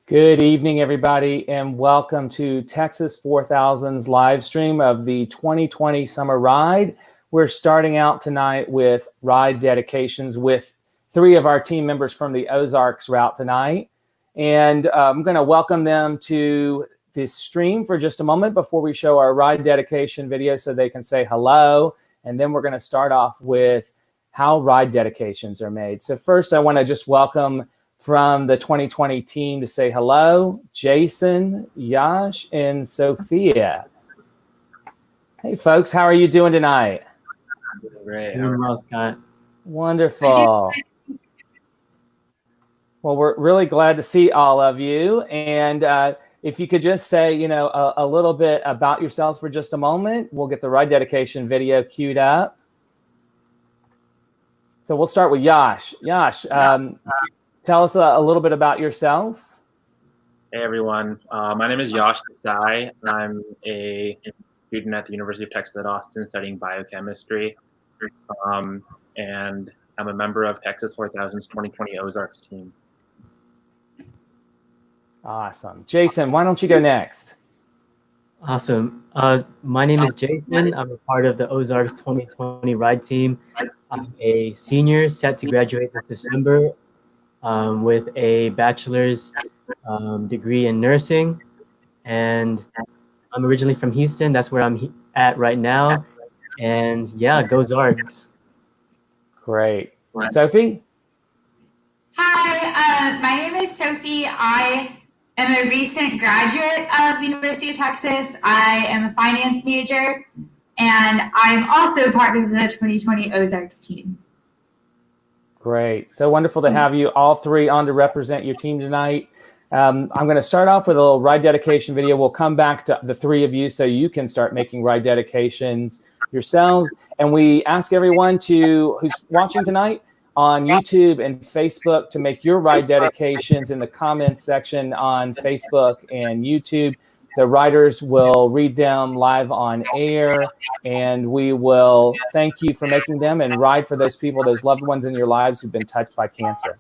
Good evening, everybody, and welcome to Texas 4000's live stream of the 2020 Summer Ride. We're starting out tonight with ride dedications with three of our team members from the Ozarks route tonight. And I'm going to welcome them to this stream for just a moment before we show our ride dedication video so they can say hello. And then we're going to start off with how ride dedications are made. So first, I want to just welcome from the 2020 team to say hello, Jason, Yash, and Sophia. Hey, folks, how are you doing tonight? Great. Doing well, Scott. Wonderful. Well, we're really glad to see all of you. And if you could just say, a little bit about yourselves for just a moment, we'll get the ride dedication video queued up. So we'll start with Yash. Yash, tell us a little bit about yourself. Hey, everyone. My name is Yash Desai. I'm a student at the University of Texas at Austin studying biochemistry. And I'm a member of Texas 4000's 2020 Ozarks team. Awesome. Jason, why don't you go next? Awesome. My name is Jason. I'm a part of the Ozarks 2020 ride team. I'm a senior set to graduate this December with a bachelor's degree in nursing. And I'm originally from Houston. That's where I'm at right now. And yeah, go Ozarks. Great. Sophie? Hi, my name is Sophie. I am a recent graduate of the University of Texas. I am a finance major, and I'm also part of the 2020 Ozarks team. Great. So wonderful to have you all three on to represent your team tonight. I'm going to start off with a little ride dedication video. We'll come back to the three of you so you can start making ride dedications yourselves. And we ask everyone who's watching tonight on YouTube and Facebook to make your ride dedications in the comments section on Facebook and YouTube. The writers will read them live on air, and we will thank you for making them and ride for those people, those loved ones in your lives who've been touched by cancer.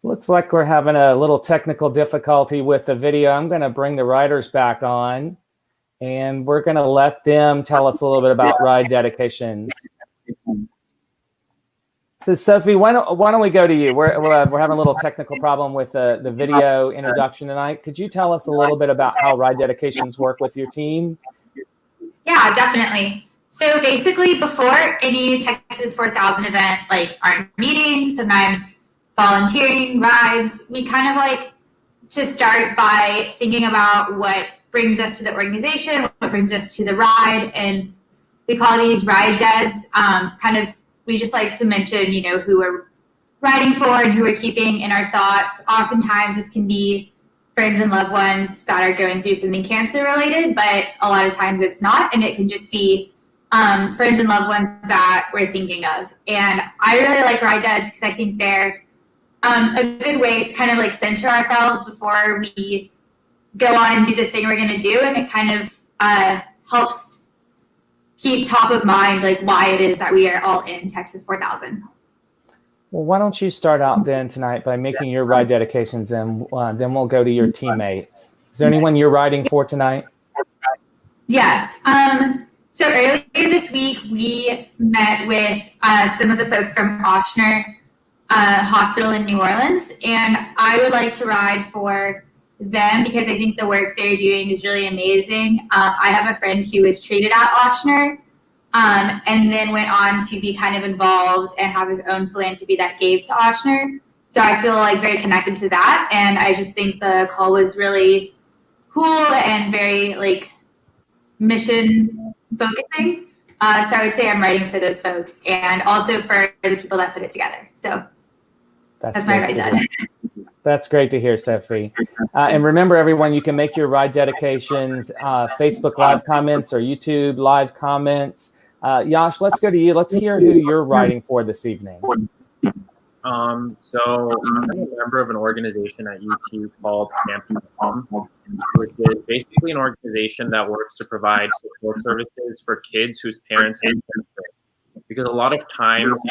Looks like we're having a little technical difficulty with the video. I'm going to bring the writers back on, and we're going to let them tell us a little bit about ride dedications. So, Sophie, why don't we go to you? We're having a little technical problem with the video introduction tonight. Could you tell us a little bit about how ride dedications work with your team? Yeah, definitely. So basically, before any Texas 4000 event, like our meetings, sometimes volunteering, rides, we kind of like to start by thinking about what brings us to the organization, what brings us to the ride, and we call these ride deads. We just like to mention, who we're riding for and who we're keeping in our thoughts. Oftentimes this can be friends and loved ones that are going through something cancer related, but a lot of times it's not, and it can just be friends and loved ones that we're thinking of. And I really like ride deads because I think they're a good way to kind of like center ourselves before we go on and do the thing we're going to do. And it kind of helps keep top of mind, like why it is that we are all in Texas 4000. Well, why don't you start out then tonight by making your ride dedications, and then we'll go to your teammates. Is there anyone you're riding for tonight? Yes. So earlier this week, we met with some of the folks from Ochsner hospital in New Orleans, and I would like to ride for them because I think the work they're doing is really amazing. I have a friend who was treated at Ochsner, and then went on to be kind of involved and have his own philanthropy that gave to Ochsner. So I feel like very connected to that, and I just think the call was really cool and very like mission focusing. So I would say I'm writing for those folks and also for the people that put it together. So that's my ride done. That's great to hear, Sophie. And remember, everyone, you can make your ride dedications, Facebook Live comments or YouTube Live comments. Yash, let's go to you. Let's hear who you're writing for this evening. So I'm a member of an organization at UT called Camp Home, which is basically an organization that works to provide support services for kids whose parents have cancer. Because a lot of times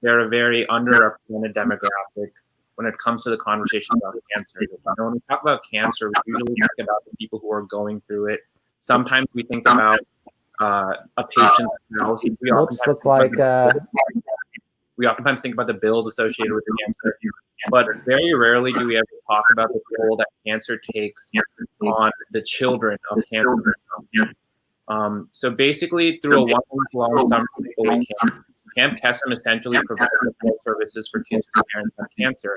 they're a very underrepresented demographic when it comes to the conversation about cancer. When we talk about cancer, we usually think about the people who are going through it. Sometimes we think about a patient's house. We oftentimes think about the bills associated with cancer, but very rarely do we ever talk about the toll that cancer takes on the children of cancer. So basically, through a one-week-long summer school camp, Camp Kesem essentially provides support services for kids whose parents have cancer.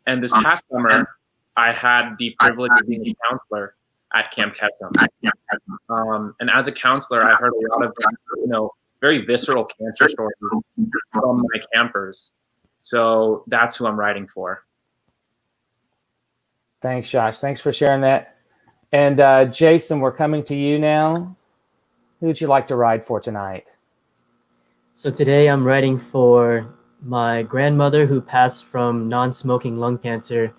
And this past summer, I had the privilege of being a counselor at Camp Kesem. And as a counselor, I heard a lot of, very visceral cancer stories from my campers. So that's who I'm writing for. Thanks, Josh. Thanks for sharing that. And Jason, we're coming to you now. Who would you like to ride for tonight? So today I'm writing for my grandmother who passed from non-smoking lung cancer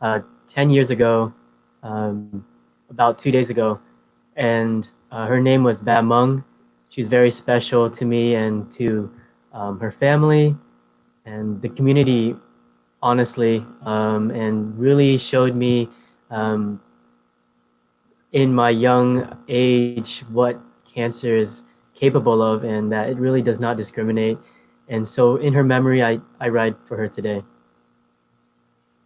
10 years ago, about 2 days ago. And her name was Ba Mung. She's very special to me and to her family and the community, honestly, and really showed me in my young age what cancer is capable of and that it really does not discriminate. And so in her memory, I ride for her today.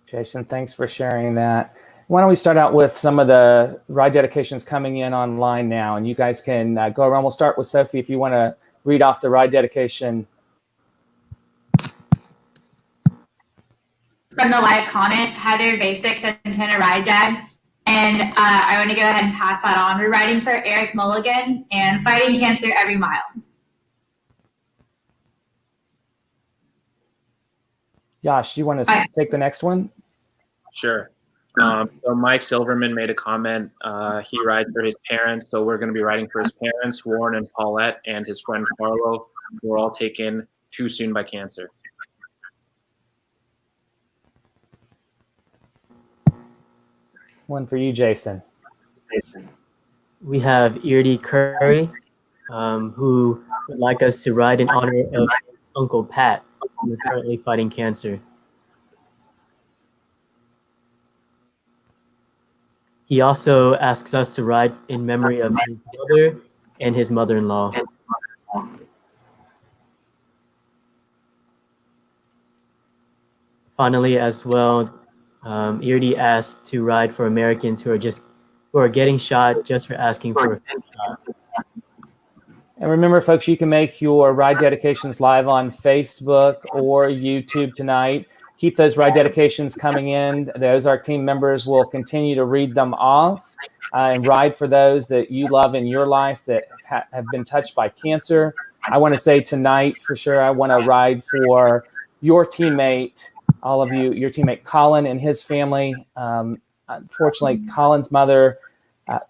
Jason, thanks for sharing that. Why don't we start out with some of the ride dedications coming in online now, and you guys can go around. We'll start with Sophie if you want to read off the ride dedication. From the live comment, Heather Basic sent in a ride dad, and I want to go ahead and pass that on. We're riding for Eric Mulligan and fighting cancer every mile. Josh, you want to take the next one? Sure. So Mike Silverman made a comment. He rides for his parents, so we're going to be riding for his parents, Warren and Paulette, and his friend Carlo, who were all taken too soon by cancer. One for you, Jason. We have Eardie Curry, who would like us to ride in honor of Uncle Pat, who is currently fighting cancer. He also asks us to ride in memory of his brother and his mother-in-law. Finally, as well, Eardie asked to ride for Americans who are getting shot just for asking for a shot. And remember, folks, you can make your ride dedications live on Facebook or YouTube tonight. Keep those ride dedications coming in. The Ozark team members will continue to read them off and ride for those that you love in your life that have been touched by cancer. I want to say tonight, for sure, I want to ride for your teammate, all of you, your teammate Colin and his family. Unfortunately, Colin's mother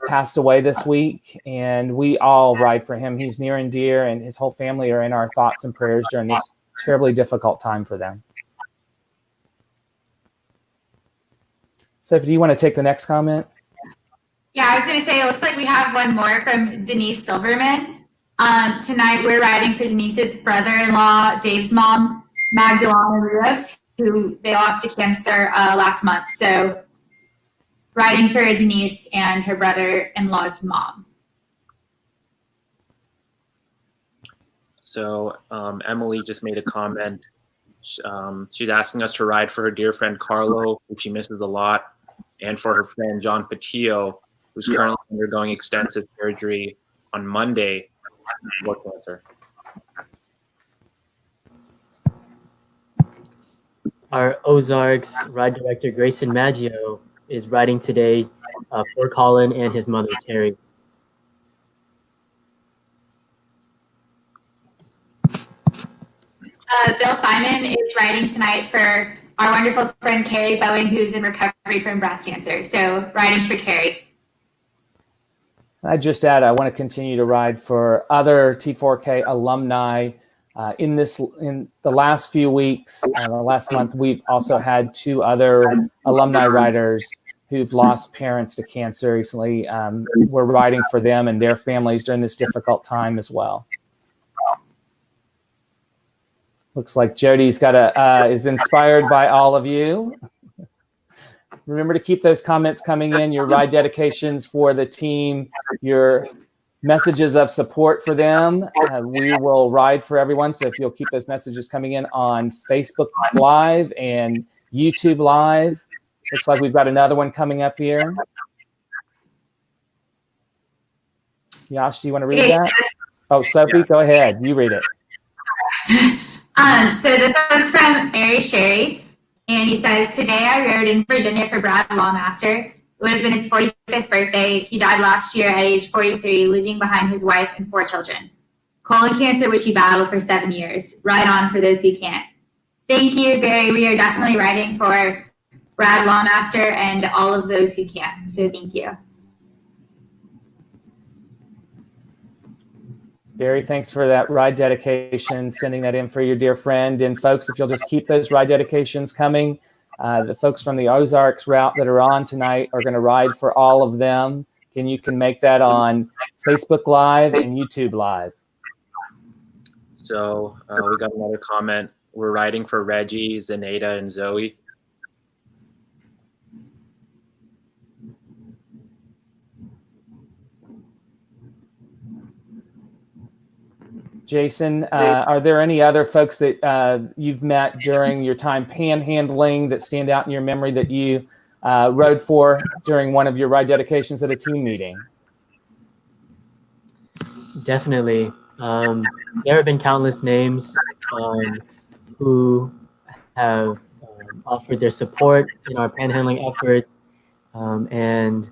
passed away this week, and we all ride for him. He's near and dear, and his whole family are in our thoughts and prayers during this terribly difficult time for them. Sophie, do you want to take the next comment? Yeah, I was going to say, it looks like we have one more from Denise Silverman. Tonight, we're riding for Denise's brother-in-law, Dave's mom, Magdalena Rios, who they lost to cancer last month. So riding for Denise and her brother-in-law's mom. So Emily just made a comment. She's asking us to ride for her dear friend Carlo, who she misses a lot, and for her friend John Patillo, who's currently undergoing extensive surgery on Monday for cancer. Our Ozarks ride director, Grayson Maggio, is riding today for Colin and his mother, Terry. Bill Simon is riding tonight for our wonderful friend Carrie Bowen, who's in recovery from breast cancer. So riding for Carrie. I just add, I want to continue to ride for other T4K alumni. In the last few weeks, the last month, we've also had 2 other alumni riders who've lost parents to cancer recently. We're riding for them and their families during this difficult time as well. Looks like Jody's is inspired by all of you. Remember to keep those comments coming in, your ride dedications for the team, your messages of support for them. We will ride for everyone. So if you'll keep those messages coming in on Facebook Live and YouTube Live. Looks like we've got another one coming up here. Yash, do you want to read that? Oh, Sophie, go ahead. You read it. So this one's from Mary Sherry, and he says, today I rode in Virginia for Brad Lawmaster. It would have been his 45th birthday. He died last year at age 43, leaving behind his wife and 4 children. Colon cancer, which he battled for 7 years. Ride on for those who can't. Thank you, Barry. We are definitely riding for Brad Lawmaster and all of those who can't. So thank you. Barry, thanks for that ride dedication, sending that in for your dear friend. And folks, if you'll just keep those ride dedications coming, the folks from the Ozarks route that are on tonight are going to ride for all of them. And you can make that on Facebook Live and YouTube Live. So we got another comment. We're riding for Reggie, Zenaida, and Zoe. Jason, are there any other folks that you've met during your time panhandling that stand out in your memory that you rode for during one of your ride dedications at a team meeting? Definitely. There have been countless names who have offered their support in our panhandling efforts. And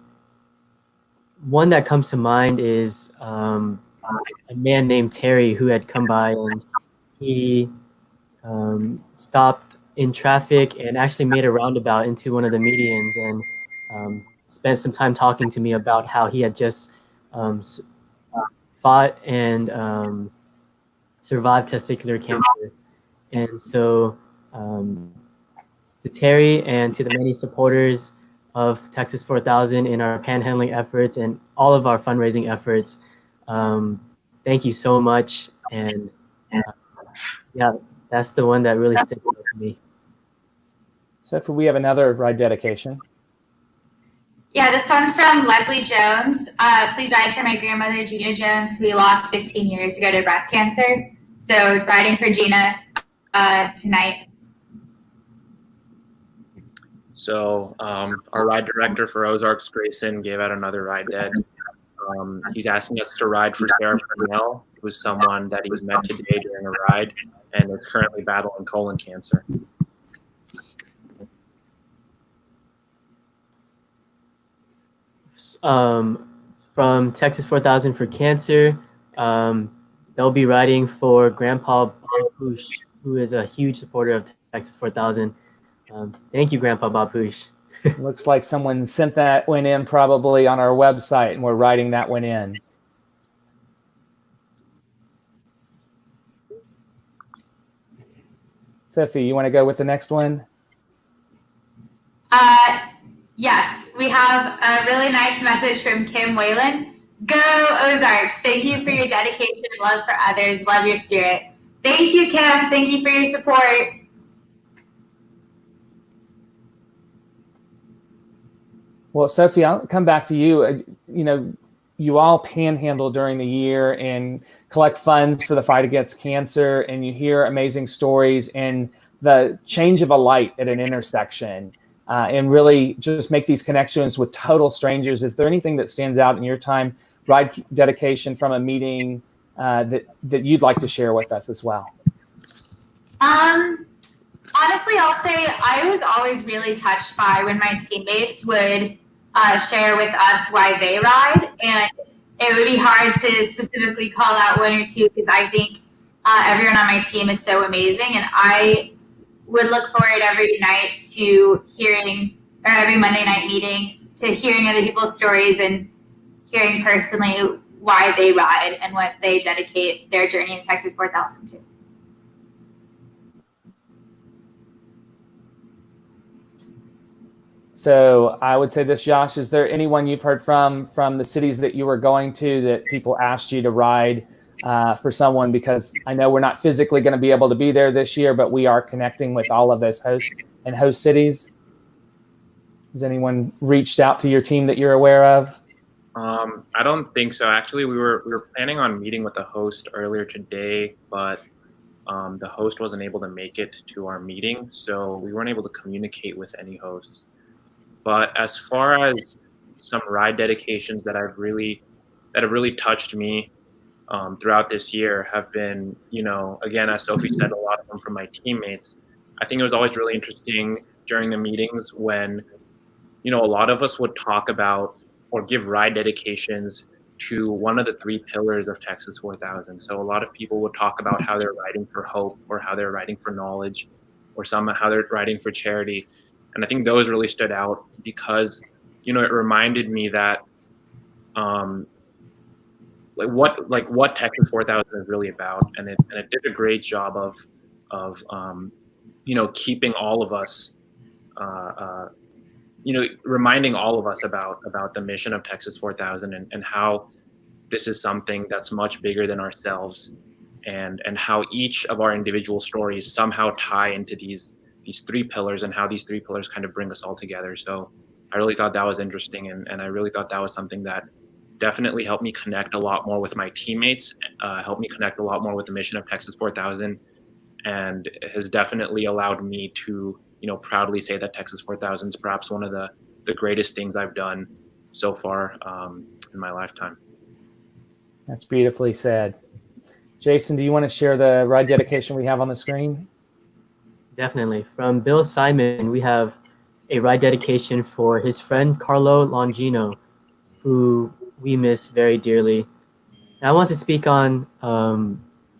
one that comes to mind is a man named Terry who had come by, and he stopped in traffic and actually made a roundabout into one of the medians and spent some time talking to me about how he had just fought and survived testicular cancer. And so to Terry and to the many supporters of Texas 4000 in our panhandling efforts and all of our fundraising efforts, thank you so much. And yeah, that's the one that really sticks out to me. So we have another ride dedication. Yeah, this one's from Leslie Jones. Please ride for my grandmother, Gina Jones, who we lost 15 years ago to breast cancer. So riding for Gina tonight. So our ride director for Ozarks, Grayson, gave out another ride dead. He's asking us to ride for Sarah Purnell, who's someone that he's met today during a ride and is currently battling colon cancer. From Texas 4000 for Cancer, they'll be riding for Grandpa Babush, who is a huge supporter of Texas 4000. Thank you, Grandpa Babush. Looks like someone sent that one in probably on our website, and we're writing that one in. Sophie, you want to go with the next one? Yes, we have a really nice message from Kim Whalen. Go Ozarks. Thank you for your dedication and love for others. Love your spirit. Thank you, Kim. Thank you for your support. Well, Sophie, I'll come back to you. You know, you all panhandle during the year and collect funds for the fight against cancer, and you hear amazing stories. And the change of a light at an intersection, and really just make these connections with total strangers. Is there anything that stands out in your time ride dedication from a meeting that you'd like to share with us as well? Honestly, I'll say I was always really touched by when my teammates would share with us why they ride, and it would be hard to specifically call out one or two because I think everyone on my team is so amazing, and I would look forward every night to hearing, or every Monday night meeting, to hearing other people's stories and hearing personally why they ride and what they dedicate their journey in Texas 4000 to. So I would say this, Josh, is there anyone you've heard from the cities that you were going to that people asked you to ride for someone? Because I know we're not physically going to be able to be there this year, but we are connecting with all of those host cities. Has anyone reached out to your team that you're aware of? I don't think so. Actually, we were planning on meeting with the host earlier today, but the host wasn't able to make it to our meeting, so we weren't able to communicate with any hosts. But as far as some ride dedications that have really touched me throughout this year have been, again, as Sophie said, a lot of them from my teammates. I think it was always really interesting during the meetings when, a lot of us would talk about or give ride dedications to one of the 3 pillars of Texas 4000. So a lot of people would talk about how they're riding for hope, or how they're riding for knowledge, or how they're riding for charity. And I think those really stood out because, it reminded me that what Texas 4000 is really about, and it did a great job of keeping all of us, reminding all of us about the mission of Texas 4000 and how this is something that's much bigger than ourselves, and how each of our individual stories somehow tie into these 3 pillars, and how these 3 pillars kind of bring us all together. So I really thought that was interesting, and I really thought that was something that definitely helped me connect a lot more with my teammates, helped me connect a lot more with the mission of Texas 4000, and has definitely allowed me to, proudly say that Texas 4000 is perhaps one of the greatest things I've done so far in my lifetime. That's beautifully said. Jason, do you want to share the ride dedication we have on the screen? Definitely. From Bill Simon, we have a ride dedication for his friend Carlo Longino, who we miss very dearly. And I want to speak on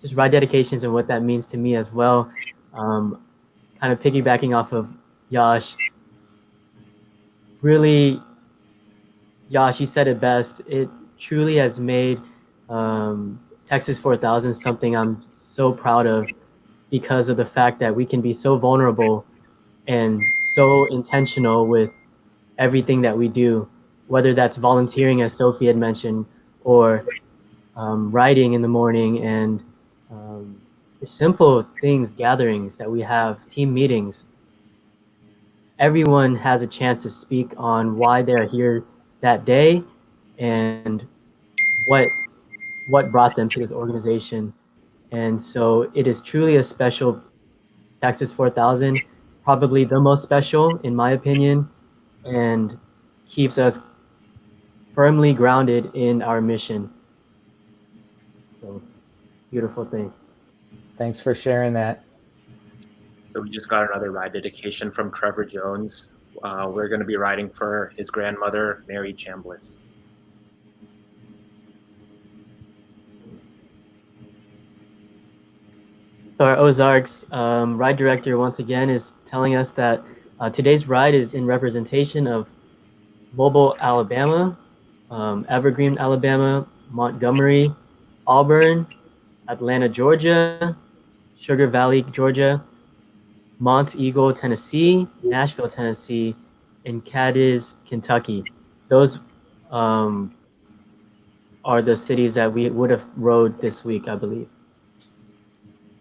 just ride dedications and what that means to me as well. Kind of piggybacking off of Yash. Really, Yash, you said it best. It truly has made Texas 4000 something I'm so proud of, because of the fact that we can be so vulnerable and so intentional with everything that we do, whether that's volunteering, as Sophie had mentioned, or riding in the morning, and the simple things, gatherings that we have, team meetings. Everyone has a chance to speak on why they're here that day and what brought them to this organization. And so it is truly a special Texas 4000, probably the most special in my opinion, and keeps us firmly grounded in our mission. So, beautiful thing. Thanks for sharing that. So we just got another ride dedication from Trevor Jones. We're going to be riding for his grandmother, Mary Chambliss. Our Ozarks ride director once again is telling us that today's ride is in representation of Mobile, Alabama, Evergreen, Alabama, Montgomery, Auburn, Atlanta, Georgia, Sugar Valley, Georgia, Mont Eagle, Tennessee, Nashville, Tennessee, and Cadiz, Kentucky. Those are the cities that we would have rode this week, I believe.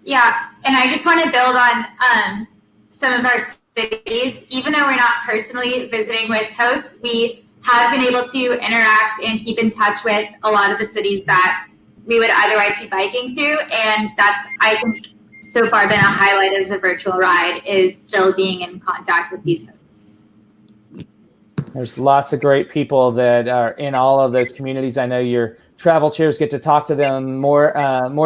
Yeah, and I just want to build on some of our cities. Even though we're not personally visiting with hosts, we have been able to interact and keep in touch with a lot of the cities that we would otherwise be biking through, and that's, I think, so far been a highlight of the virtual ride is still being in contact with these hosts. There's lots of great people that are in all of those communities. I know your travel chairs get to talk to them more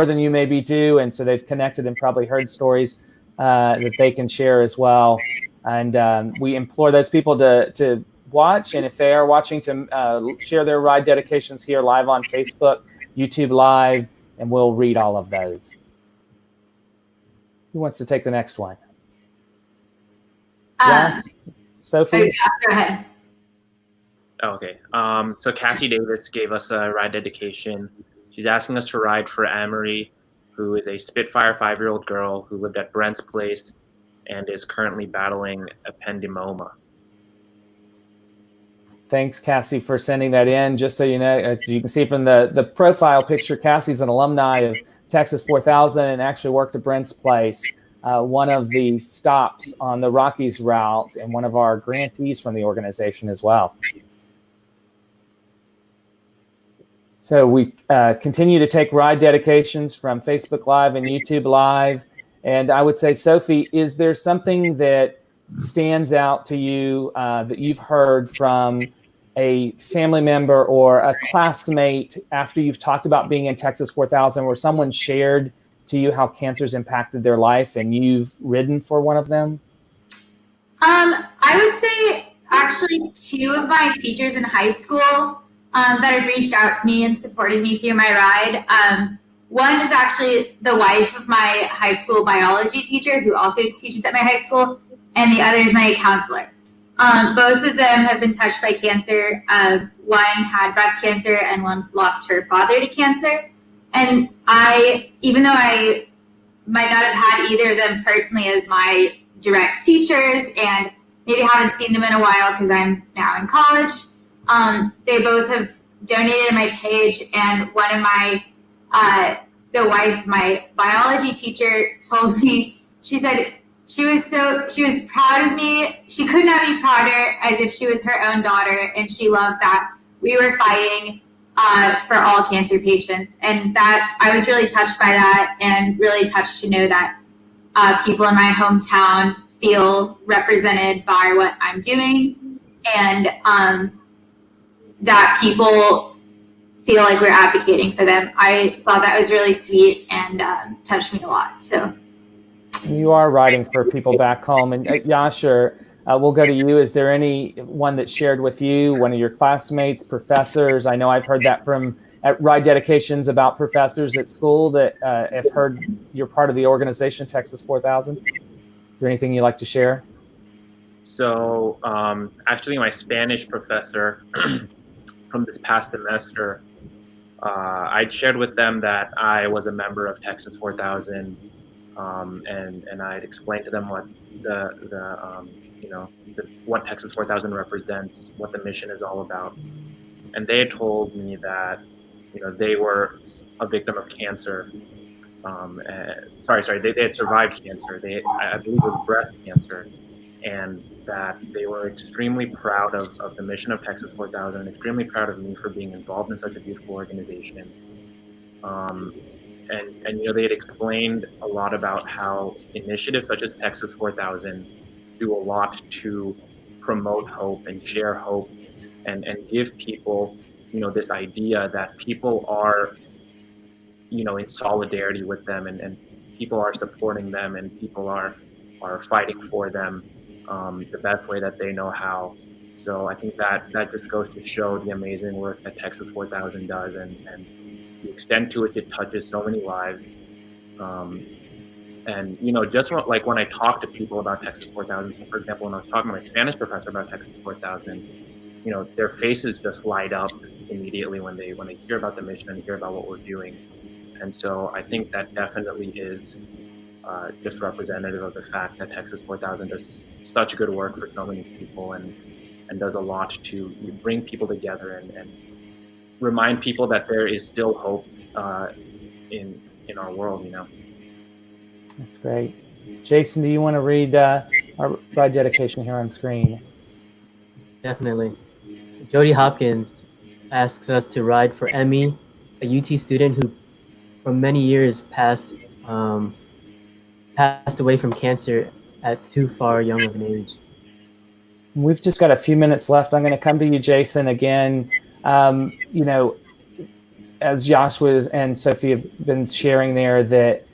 than you maybe do, and so they've connected and probably heard stories that they can share as well. And we implore those people to watch, and if they are watching, to share their ride dedications here live on Facebook, YouTube Live, and we'll read all of those. Who wants to take the next one? Yeah, Sophie? Oh, yeah, go ahead. Okay. So Cassie Davis gave us a ride dedication. She's asking us to ride for Amory, who is a Spitfire 5-year-old girl who lived at Brent's place and is currently battling ependymoma. Thanks, Cassie, for sending that in. Just so you know, as you can see from the profile picture, Cassie's an alumni of Texas 4000 and actually worked at Brent's Place, one of the stops on the Rockies route, and one of our grantees from the organization as well. So we continue to take ride dedications from Facebook Live and YouTube Live. And I would say, Sophie, is there something that stands out to you that you've heard from a family member or a classmate after you've talked about being in Texas 4000, where someone shared to you how cancer's impacted their life and you've ridden for one of them? I would say actually 2 of my teachers in high school that have reached out to me and supported me through my ride. One is actually the wife of my high school biology teacher, who also teaches at my high school, and the other is my counselor. Both of them have been touched by cancer. One had breast cancer and one lost her father to cancer. And even though I might not have had either of them personally as my direct teachers and maybe haven't seen them in a while because I'm now in college, they both have donated to my page. And one of my, the wife of my biology teacher told me, she said, she was proud of me. She could not be prouder, as if she was her own daughter, and she loved that we were fighting for all cancer patients. And that I was really touched by that, and really touched to know that people in my hometown feel represented by what I'm doing, and that people feel like we're advocating for them. I thought that was really sweet and touched me a lot. So. You are riding for people back home. And Yasher, we'll go to you. Is there anyone that shared with you, one of your classmates, professors? I know I've heard that at ride dedications about professors at school that have heard you're part of the organization, Texas 4000. Is there anything you'd like to share? So actually my Spanish professor from this past semester, I shared with them that I was a member of Texas 4000. And I had explained to them what what Texas 4000 represents, what the mission is all about, and they had told me that they were a victim of cancer. They had survived cancer. I believe it was breast cancer, and that they were extremely proud of the mission of Texas 4000, and extremely proud of me for being involved in such a beautiful organization. And they had explained a lot about how initiatives such as Texas 4000 do a lot to promote hope and share hope, and give people, this idea that people are, in solidarity with them, and people are supporting them, and people are fighting for them the best way that they know how. So I think that just goes to show the amazing work that Texas 4000 does, and the extent to which it touches so many lives. And just when I talk to people about Texas 4000, so for example, when I was talking to my Spanish professor about Texas 4000, their faces just light up immediately when they hear about the mission and hear about what we're doing. And so I think that definitely is just representative of the fact that Texas 4000 does such good work for so many people, and does a lot to bring people together and remind people that there is still hope in our world. That's great. Jason, do you want to read our ride dedication here on screen? Definitely. Jody Hopkins asks us to ride for Emmy, a UT student who for many years passed passed away from cancer at too far young of an age. We've just got a few minutes left. I'm going to come to you, Jason, again. You know, as Joshua and Sophie have been sharing there, that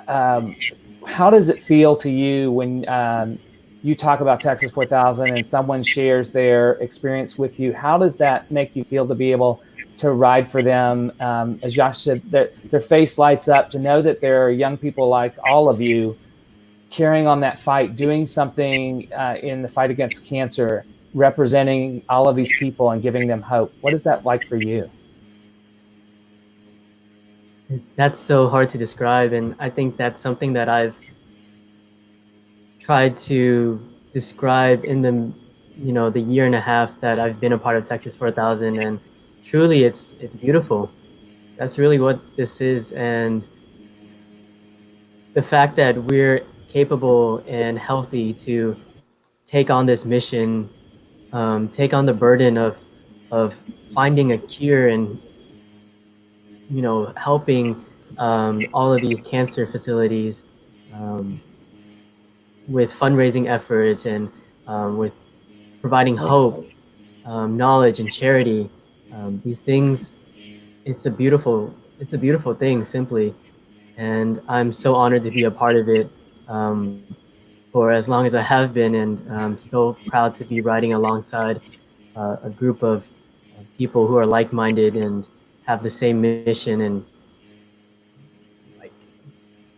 how does it feel to you when you talk about Texas 4000 and someone shares their experience with you? How does that make you feel to be able to ride for them? As Josh said, their face lights up to know that there are young people like all of you carrying on that fight, doing something in the fight against cancer, representing all of these people and giving them hope. What is that like for you? That's so hard to describe, and I think that's something that I've tried to describe in the year and a half that I've been a part of Texas 4000, and truly it's beautiful. That's really what this is, and the fact that we're capable and healthy to take on this mission, take on the burden of finding a cure and helping all of these cancer facilities with fundraising efforts and with providing hope, knowledge, and charity. These things, it's a beautiful thing, simply, and I'm so honored to be a part of it for as long as I have been, and I'm so proud to be riding alongside a group of people who are like-minded and have the same mission, and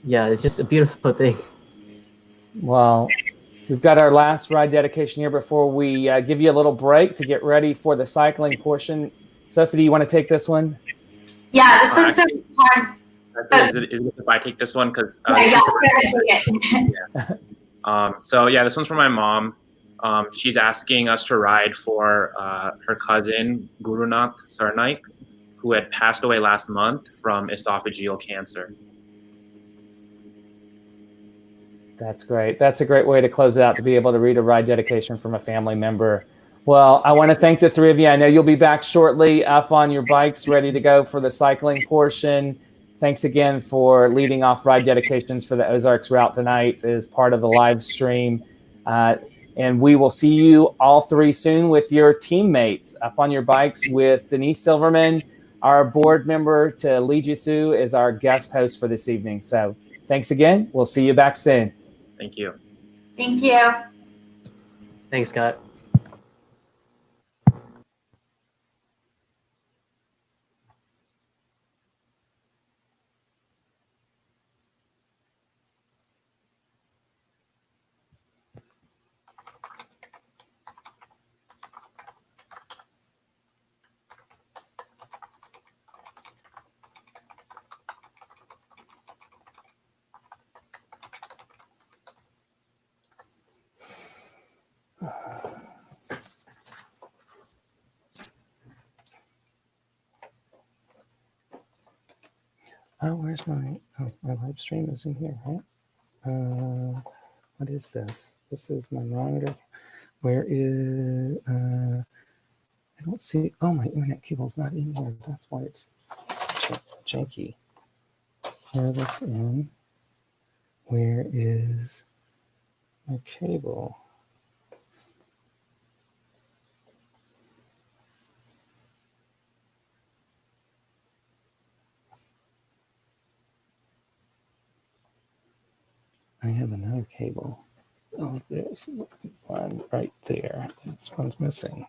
yeah, it's just a beautiful thing. Well, we've got our last ride dedication here before we give you a little break to get ready for the cycling portion. Sophie, do you want to take this one? Yeah, this one's so hard. Is it if I take this one? Because yeah, this one's from my mom. She's asking us to ride for her cousin Gurunath Sarnaik, who had passed away last month from esophageal cancer. That's great. That's a great way to close it out, to be able to read a ride dedication from a family member. Well, I want to thank the three of you. I know you'll be back shortly up on your bikes, ready to go for the cycling portion. Thanks again for leading off ride dedications for the Ozarks route tonight as part of the live stream. And we will see you all three soon with your teammates up on your bikes with Denise Silverman, our board member, to lead you through as our guest host for this evening. So thanks again. We'll see you back soon. Thank you. Thank you. Thanks, Scott. Oh, where's my live stream is in here, right? What is this? This is my monitor. Where is, I don't see, oh, my internet cable's not in here. That's why it's janky. Here, that's in. Where is my cable? I have another cable. Oh, there's one right there. That's one's missing.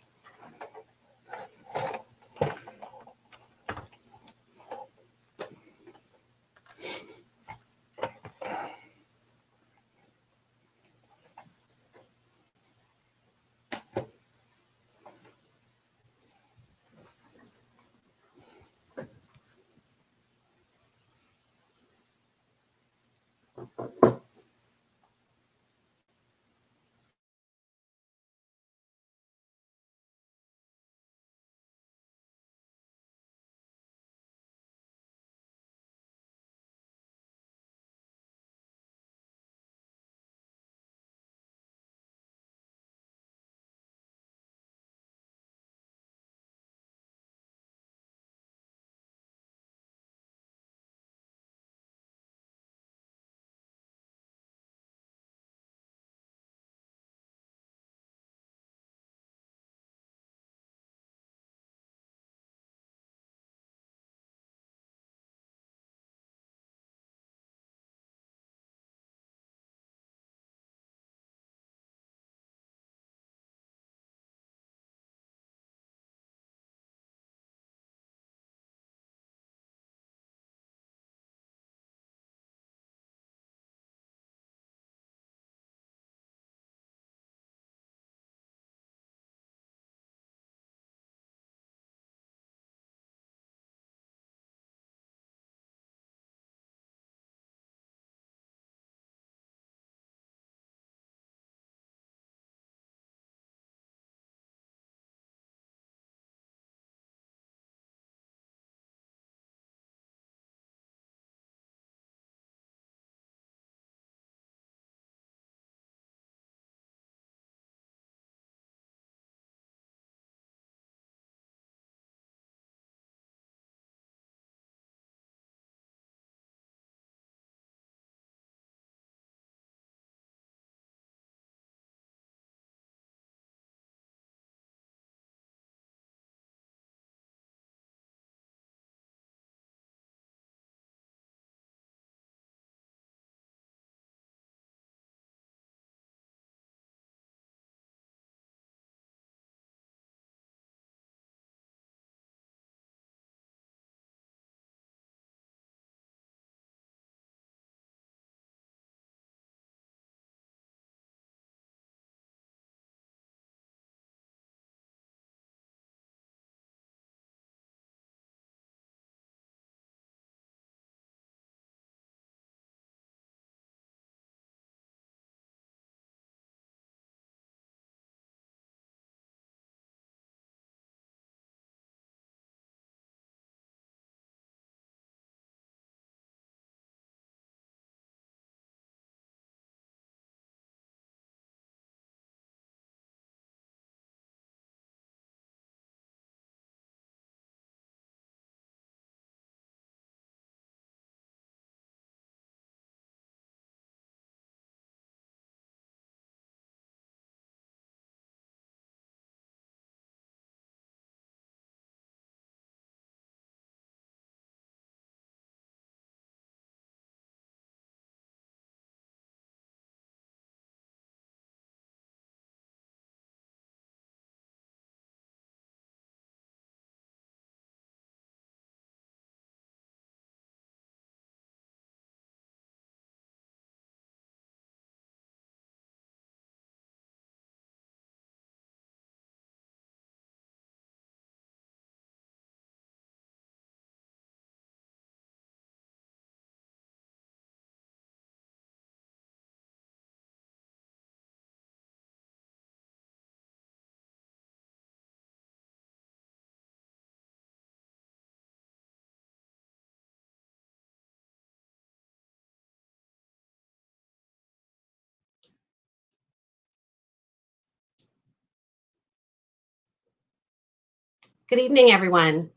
Good evening, everyone.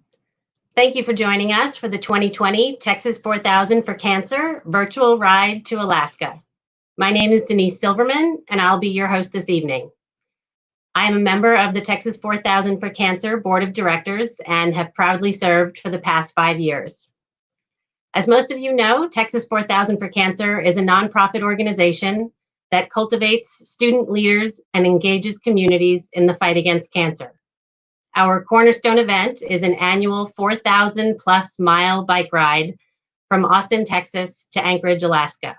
Thank you for joining us for the 2020 Texas 4000 for Cancer virtual ride to Alaska. My name is Denise Silverman, and I'll be your host this evening. I am a member of the Texas 4000 for Cancer Board of Directors and have proudly served for the past 5 years. As most of you know, Texas 4000 for Cancer is a nonprofit organization that cultivates student leaders and engages communities in the fight against cancer. Our cornerstone event is an annual 4,000 plus mile bike ride from Austin, Texas to Anchorage, Alaska.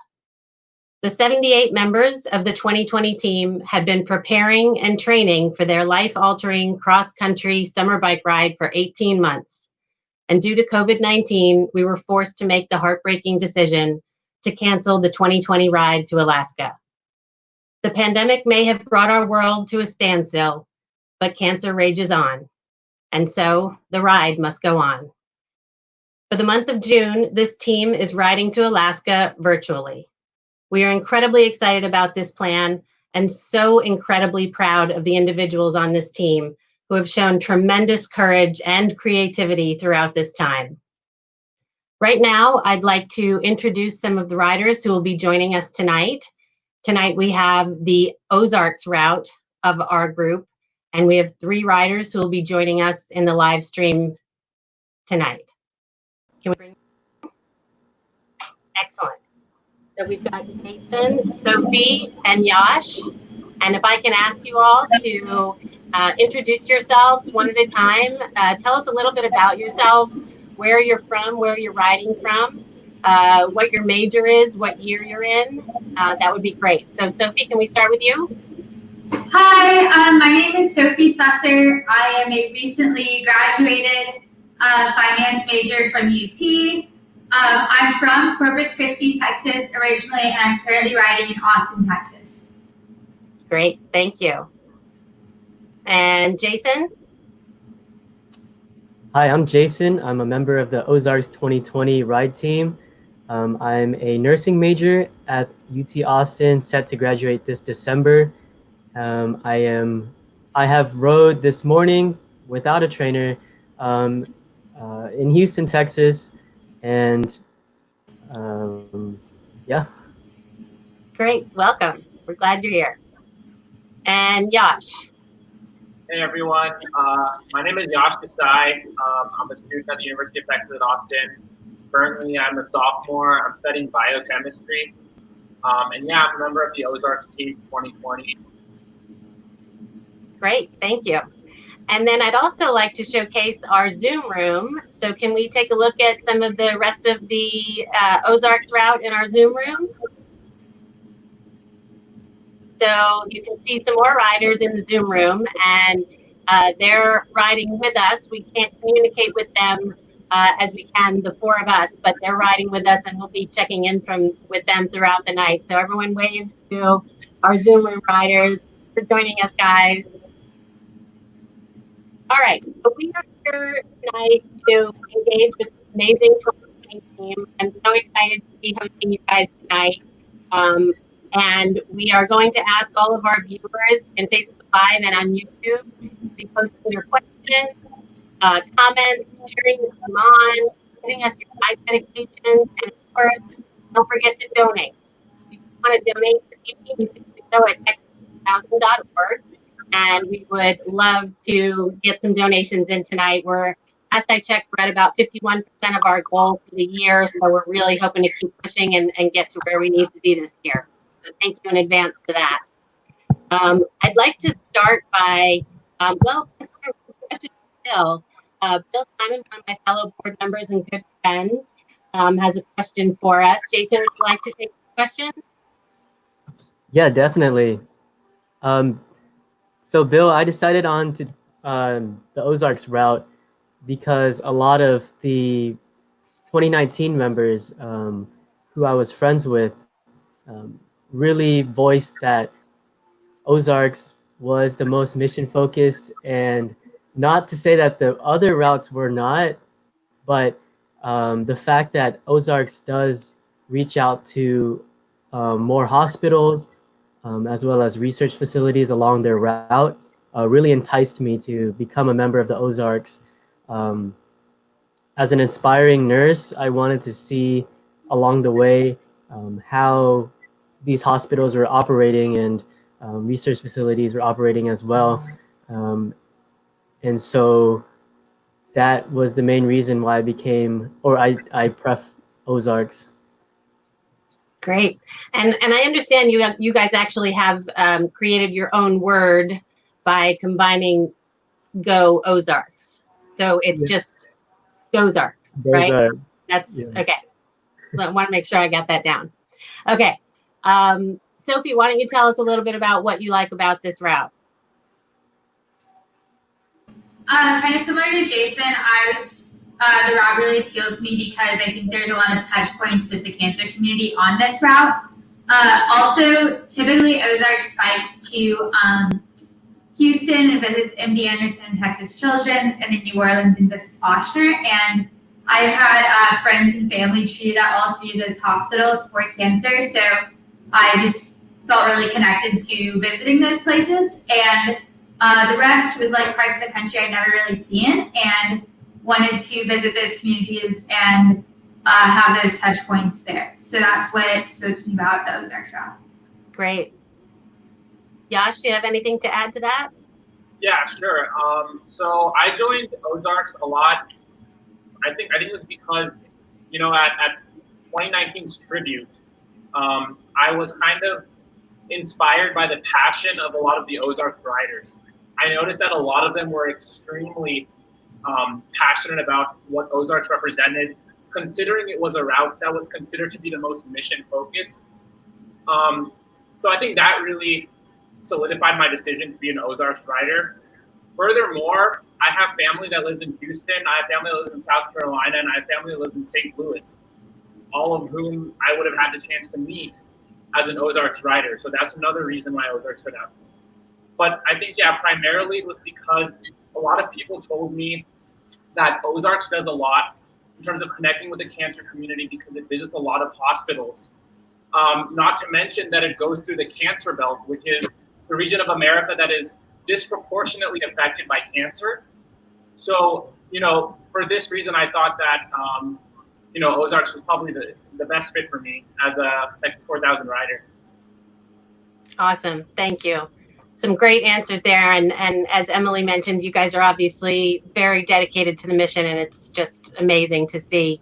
The 78 members of the 2020 team had been preparing and training for their life-altering cross-country summer bike ride for 18 months. And due to COVID-19, we were forced to make the heartbreaking decision to cancel the 2020 ride to Alaska. The pandemic may have brought our world to a standstill, but cancer rages on. And so the ride must go on. For the month of June, this team is riding to Alaska virtually. We are incredibly excited about this plan and so incredibly proud of the individuals on this team who have shown tremendous courage and creativity throughout this time. Right now, I'd like to introduce some of the riders who will be joining us tonight. Tonight, we have the Ozarks route of our group, and we have 3 riders who will be joining us in the live stream tonight. Can we bring? Excellent. So we've got Nathan, Sophie, and Yash. And if I can ask you all to introduce yourselves one at a time, tell us a little bit about yourselves, where you're from, where you're riding from, what your major is, what year you're in. That would be great. So Sophie, can we start with you? Hi, my name is Sophie Susser. I am a recently graduated finance major from UT. I'm from Corpus Christi, Texas originally, and I'm currently riding in Austin, Texas. Great, thank you. And Jason? Hi, I'm Jason. I'm a member of the Ozarks 2020 ride team. I'm a nursing major at UT Austin, set to graduate this December. I have rode this morning without a trainer in Houston, Texas, and yeah. Great, welcome. We're glad you're here. And Yash? Hey everyone, my name is Yash Desai. I'm a student at the University of Texas in Austin. Currently, I'm a sophomore. I'm studying biochemistry. And yeah, I'm a member of the Ozarks team 2020. Great, thank you. And then I'd also like to showcase our Zoom room. So can we take a look at some of the rest of the Ozarks route in our Zoom room? So you can see some more riders in the Zoom room, and they're riding with us. We can't communicate with them as we can, the 4 of us, but they're riding with us, and we'll be checking in with them throughout the night. So everyone waves to our Zoom room riders for joining us, guys. All right, so we are here tonight to engage with this amazing 2020 team. I'm so excited to be hosting you guys tonight. And we are going to ask all of our viewers in Facebook Live and on YouTube to be posting your questions, comments, cheering them on, giving us your live dedications, and of course, don't forget to donate. If you want to donate this evening, you can do so at texas4000.org. And we would love to get some donations in tonight. Last I checked, we're at about 51% of our goal for the year. So we're really hoping to keep pushing and get to where we need to be this year. So thank you in advance for that. I'd like to start by, Bill. Bill Simon, one of my fellow board members and good friends, has a question for us. Jason, would you like to take the question? Yeah, definitely. So Bill, I decided on to the Ozarks route because a lot of the 2019 members who I was friends with really voiced that Ozarks was the most mission focused, and not to say that the other routes were not, but the fact that Ozarks does reach out to more hospitals as well as research facilities along their route really enticed me to become a member of the Ozarks. As an inspiring nurse, I wanted to see along the way how these hospitals were operating and research facilities were operating as well. And so that was the main reason why I pref Ozarks. Great. And I understand you guys actually have created your own word by combining Go Ozarks. So it's just Gozarks, right? That's okay. So I want to make sure I got that down. Okay. Sophie, why don't you tell us a little bit about what you like about this route? Kind of similar to Jason, the route really appealed to me because I think there's a lot of touch points with the cancer community on this route. Also, typically Ozarks bikes to Houston and visits MD Anderson and Texas Children's, and then New Orleans and visits Ochsner. And I've had friends and family treated at all three of those hospitals for cancer, so I just felt really connected to visiting those places. And the rest was like parts of the country I'd never really seen, and wanted to visit those communities and have those touch points there. So that's what spoke to me about the Ozarks route. Great. Yash, do you have anything to add to that? Yeah, sure. So I joined Ozarks a lot. I think it was because, at 2019's tribute, I was kind of inspired by the passion of a lot of the Ozarks riders. I noticed that a lot of them were extremely passionate about what Ozarks represented, considering it was a route that was considered to be the most mission focused. So I think that really solidified my decision to be an Ozarks rider. Furthermore, I have family that lives in Houston, I have family that lives in South Carolina, and I have family that lives in St. Louis, all of whom I would have had the chance to meet as an Ozarks rider. So that's another reason why Ozarks stood out. But I think, primarily it was because a lot of people told me that Ozarks does a lot in terms of connecting with the cancer community because it visits a lot of hospitals. Not to mention that it goes through the cancer belt, which is the region of America that is disproportionately affected by cancer. So, for this reason, I thought that, Ozarks was probably the best fit for me as a Texas 4000 rider. Awesome. Thank you. Some great answers there. And as Emily mentioned, you guys are obviously very dedicated to the mission, and it's just amazing to see.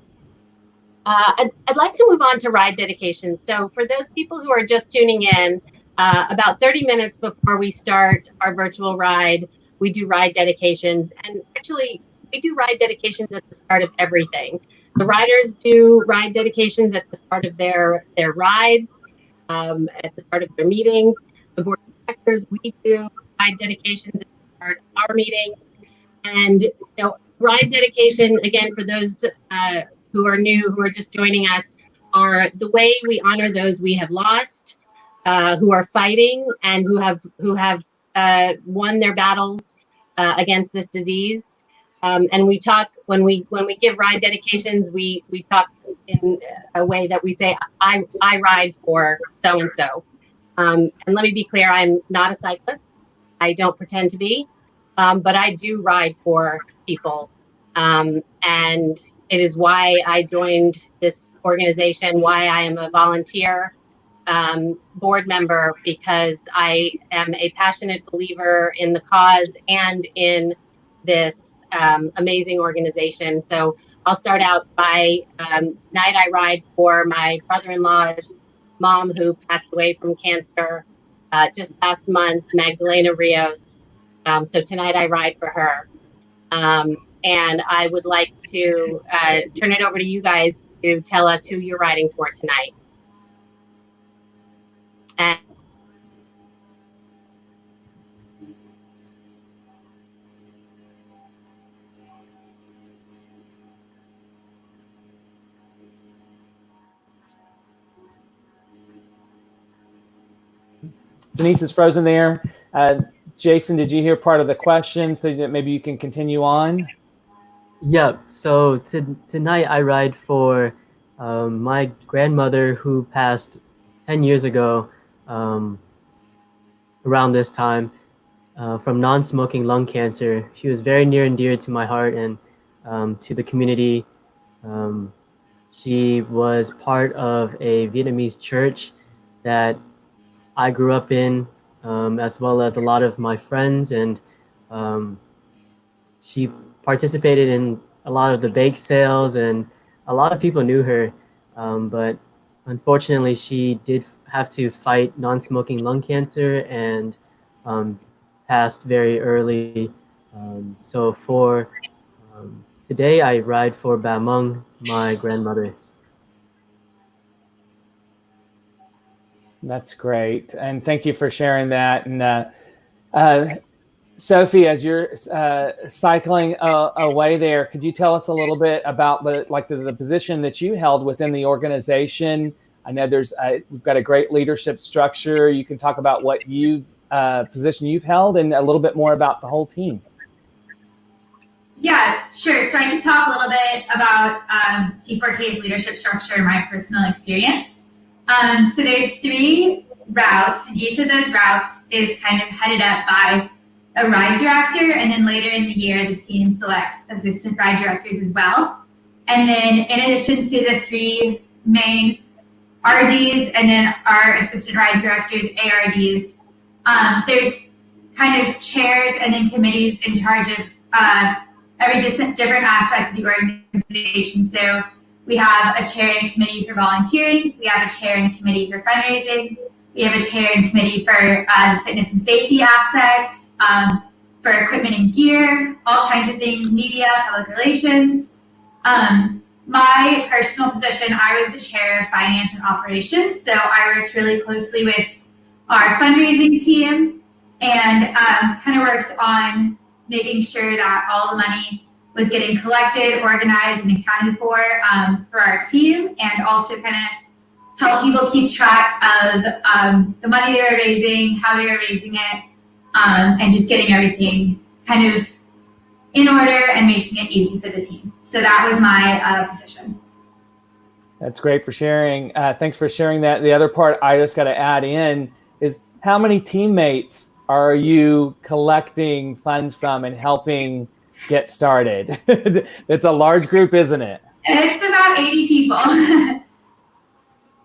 I'd like to move on to ride dedications. So for those people who are just tuning in, about 30 minutes before we start our virtual ride, we do ride dedications. And actually, we do ride dedications at the start of everything. The riders do ride dedications at the start of their rides, at the start of their meetings. The board of directors, we do ride dedications at the start of our meetings. And ride dedication, again, for those who are new, who are just joining us, are the way we honor those we have lost, who are fighting, and who have won their battles against this disease. And we talk when we give ride dedications, we talk in a way that we say, I ride for so and so. And let me be clear, I'm not a cyclist. I don't pretend to be, but I do ride for people. And it is why I joined this organization, why I am a volunteer board member, because I am a passionate believer in the cause and in this amazing organization. So I'll start out by tonight I ride for my brother-in-law's mom who passed away from cancer just last month, Magdalena Rios. So tonight I ride for her. And I would like to turn it over to you guys to tell us who you're riding for tonight. And Denise is frozen there. Jason, did you hear part of the question so that maybe you can continue on? Yeah, so tonight I ride for my grandmother who passed 10 years ago around this time. from non-smoking lung cancer. She was very near and dear to my heart and to the community. She was part of a Vietnamese church that I grew up in, as well as a lot of my friends, and she participated in a lot of the bake sales, and a lot of people knew her, but unfortunately she did have to fight non-smoking lung cancer and passed very early. So for today, I ride for Ba Mung, my grandmother. That's great. And thank you for sharing that. And Sophie, as you're cycling away there, could you tell us a little bit about the position that you held within the organization? I know we've got a great leadership structure. You can talk about what position you've held and a little bit more about the whole team. Yeah, sure. So I can talk a little bit about T4K's leadership structure and my personal experience. So there's 3 routes, and each of those routes is kind of headed up by a ride director, and then later in the year, the team selects assistant ride directors as well. And then in addition to the 3 main RDs and then our assistant ride directors, ARDs, there's kind of chairs and then committees in charge of every different aspect of the organization. So we have a chair and committee for volunteering. We have a chair and committee for fundraising. We have a chair and committee for the fitness and safety aspect, for equipment and gear, all kinds of things, media, public relations. My personal position, I was the chair of finance and operations. So I worked really closely with our fundraising team and kind of worked on making sure that all the money was getting collected, organized, and accounted for our team, and also kind of help people keep track of the money they were raising, how they were raising it, and just getting everything kind of in order and making it easy for the team. So that was my position. That's great for sharing. Thanks for sharing that. The other part I just got to add in is how many teammates are you collecting funds from and helping get started? It's a large group, isn't it? It's about 80 people.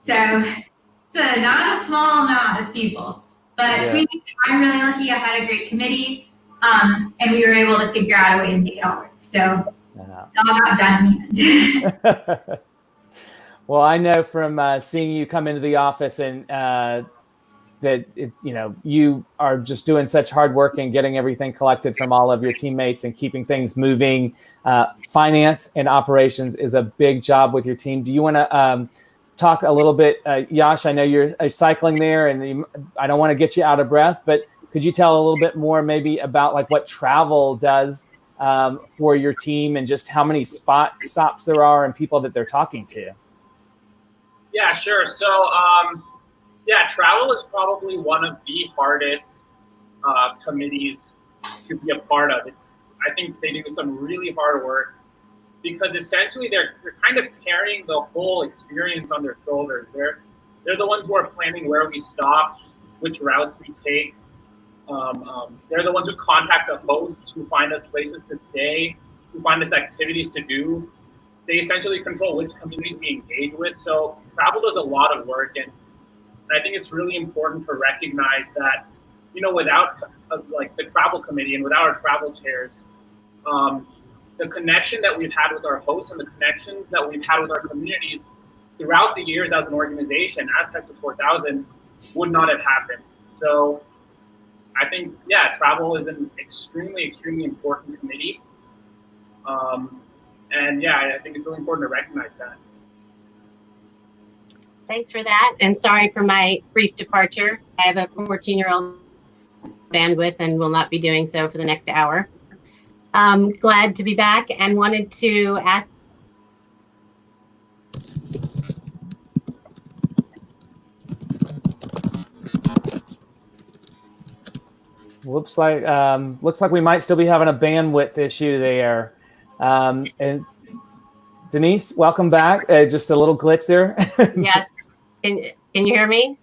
So it's not a small amount of people, but Yeah. I'm really lucky. I had a great committee, and we were able to figure out a way to make it all work. So it all got done in the end. Well, I know from seeing you come into the office and that you are just doing such hard work and getting everything collected from all of your teammates and keeping things moving. Finance and operations is a big job with your team. Do you want to talk a little bit, Yash? I know you're cycling there, and I don't want to get you out of breath, but could you tell a little bit more maybe about what travel does for your team and just how many stops there are and people that they're talking to? Yeah, sure. So, travel is probably one of the hardest committees to be a part of. I think they do some really hard work because essentially they're kind of carrying the whole experience on their shoulders. They're the ones who are planning where we stop, which routes we take. They're the ones who contact the hosts, who find us places to stay, who find us activities to do. They essentially control which communities we engage with. So travel does a lot of work, and I think it's really important to recognize that, without the travel committee and without our travel chairs, the connection that we've had with our hosts and the connections that we've had with our communities throughout the years as an organization, as Texas 4000, would not have happened. So I think, travel is an extremely, extremely important committee. I think it's really important to recognize that. Thanks for that. And sorry for my brief departure. I have a 14-year-old bandwidth and will not be doing so for the next hour. Glad to be back and wanted to ask. Looks like we might still be having a bandwidth issue there. And Denise, welcome back. Just a little glitch there. Yes. Can you hear me?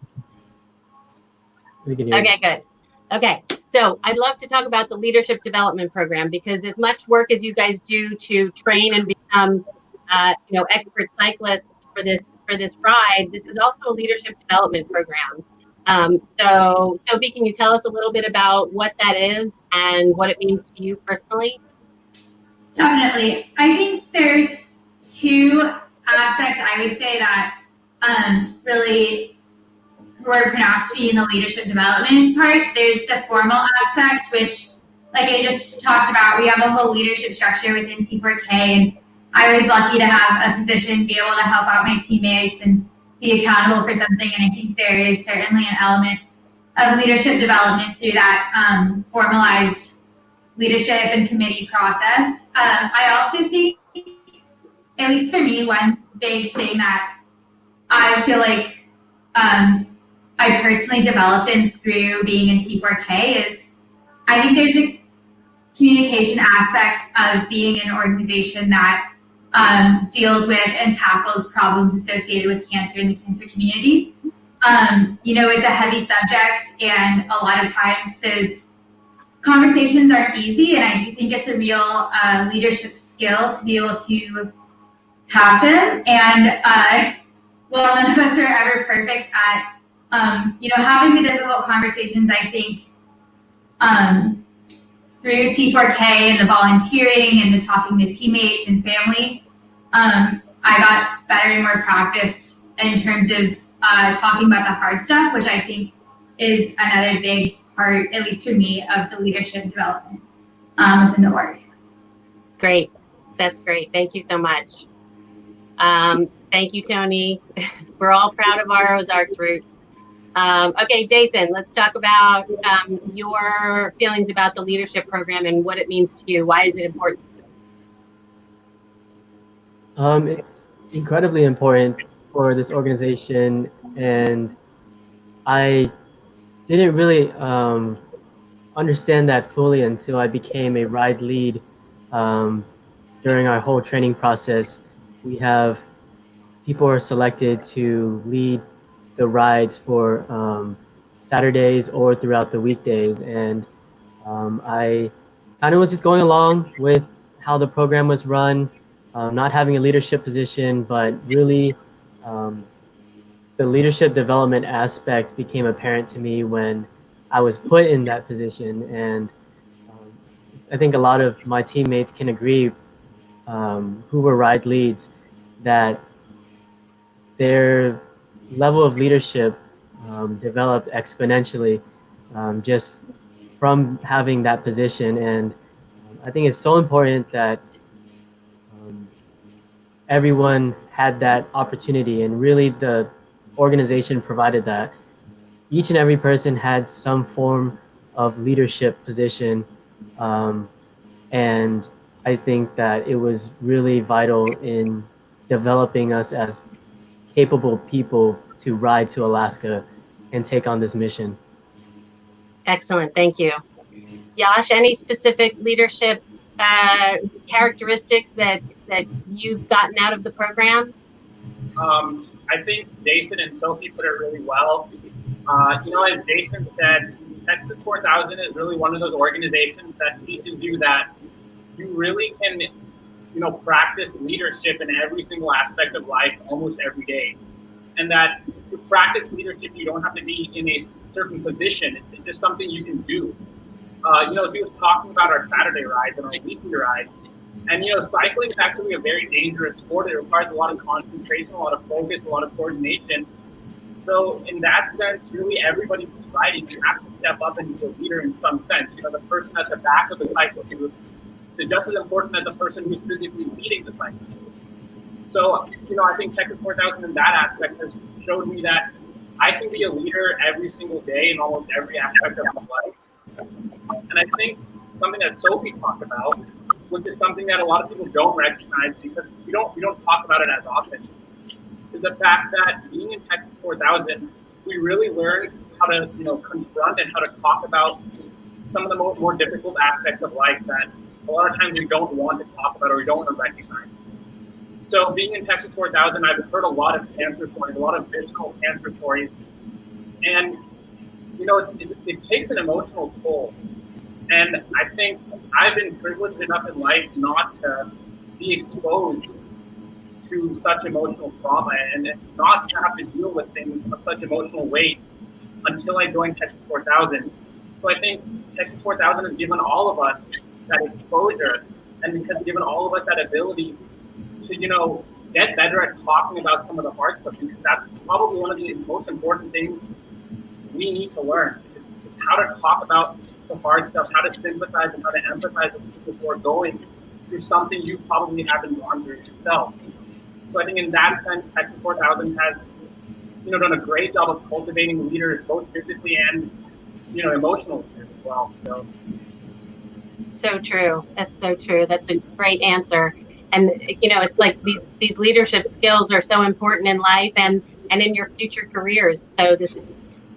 We can hear you. Okay, good. Okay. So I'd love to talk about the leadership development program, because as much work as you guys do to train and become, expert cyclists for this ride, this is also a leadership development program. So Sophie, can you tell us a little bit about what that is and what it means to you personally? Definitely. I think there's two aspects I would say that really were pronounced to you in the leadership development part. There's the formal aspect, which, like I just talked about, we have a whole leadership structure within C4K, and I was lucky to have a position, be able to help out my teammates and be accountable for something. And I think there is certainly an element of leadership development through that formalized leadership and committee process. I also think, at least for me, one big thing that I feel like I personally developed in through being in T4K is I think there's a communication aspect of being an organization that deals with and tackles problems associated with cancer in the cancer community. It's a heavy subject, and a lot of times those conversations aren't easy, and I do think it's a real leadership skill to be able to have them. And well, none of us are ever perfect at having the difficult conversations. I think through T4K and the volunteering and the talking to teammates and family, I got better and more practiced in terms of talking about the hard stuff, which I think is another big part, at least for me, of the leadership development within the org. Great. That's great. Thank you so much. Thank you, Tony. We're all proud of our Ozarks route. Okay, Jason, let's talk about your feelings about the leadership program and what it means to you. Why is it important? It's incredibly important for this organization, and I didn't really understand that fully until I became a ride lead. During our whole training process, we have people are selected to lead the rides for Saturdays or throughout the weekdays, and I kind of was just going along with how the program was run, not having a leadership position, but really the leadership development aspect became apparent to me when I was put in that position. And I think a lot of my teammates can agree, who were ride leads, that their level of leadership developed exponentially just from having that position. And I think it's so important that everyone had that opportunity, and really the organization provided that. Each and every person had some form of leadership position, and I think that it was really vital in developing us as capable people to ride to Alaska and take on this mission. Excellent, thank you. Yash, any specific leadership characteristics that you've gotten out of the program? I think Jason and Sophie put it really well. As Jason said, Texas 4000 is really one of those organizations that teaches you that you really can, practice leadership in every single aspect of life almost every day. And that to practice leadership, you don't have to be in a certain position. It's just something you can do. He was talking about our Saturday rides and our weekly rides. And, cycling is actually a very dangerous sport. It requires a lot of concentration, a lot of focus, a lot of coordination. So in that sense, really everybody who's riding, you have to step up and be a leader in some sense. The person at the back of the cycle is just as important as the person who's physically leading the cycle. So, I think Texas 4000 in that aspect has showed me that I can be a leader every single day in almost every aspect of my life. And I think something that Sophie talked about, which is something that a lot of people don't recognize because we don't talk about it as often, is the fact that being in Texas 4000, we really learned how to confront and how to talk about some of the more difficult aspects of life that a lot of times we don't want to talk about or we don't want to recognize. So being in Texas 4000, I've heard a lot of cancer stories, a lot of visceral cancer stories. And, it takes an emotional toll. And I think I've been privileged enough in life not to be exposed to such emotional trauma and not to have to deal with things of such emotional weight until I joined Texas 4000. So I think Texas 4000 has given all of us that exposure and has given all of us that ability to, get better at talking about some of the hard stuff, because that's probably one of the most important things we need to learn. It's how to talk about the hard stuff, how to sympathize and how to empathize with people who are going through something you probably haven't gone through yourself. So I think in that sense, Texas 4000 has, done a great job of cultivating leaders, both physically and, emotionally as well. So true. That's so true. That's a great answer. And it's like these leadership skills are so important in life and in your future careers. So this is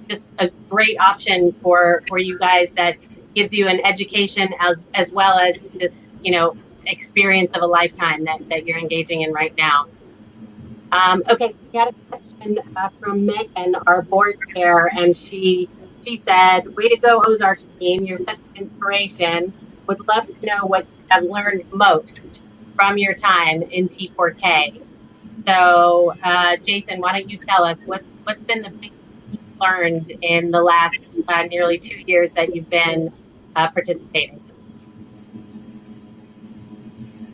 just a great option for you guys that gives you an education as well as this experience of a lifetime that you're engaging in right now. Okay, so we got a question from Megan, our board chair, and she said, "Way to go, Ozarks team! You're such an inspiration. Would love to know what you have learned most from your time in T4K." So, Jason, why don't you tell us what's been the biggest thing you've learned in the last nearly 2 years that you've been participating?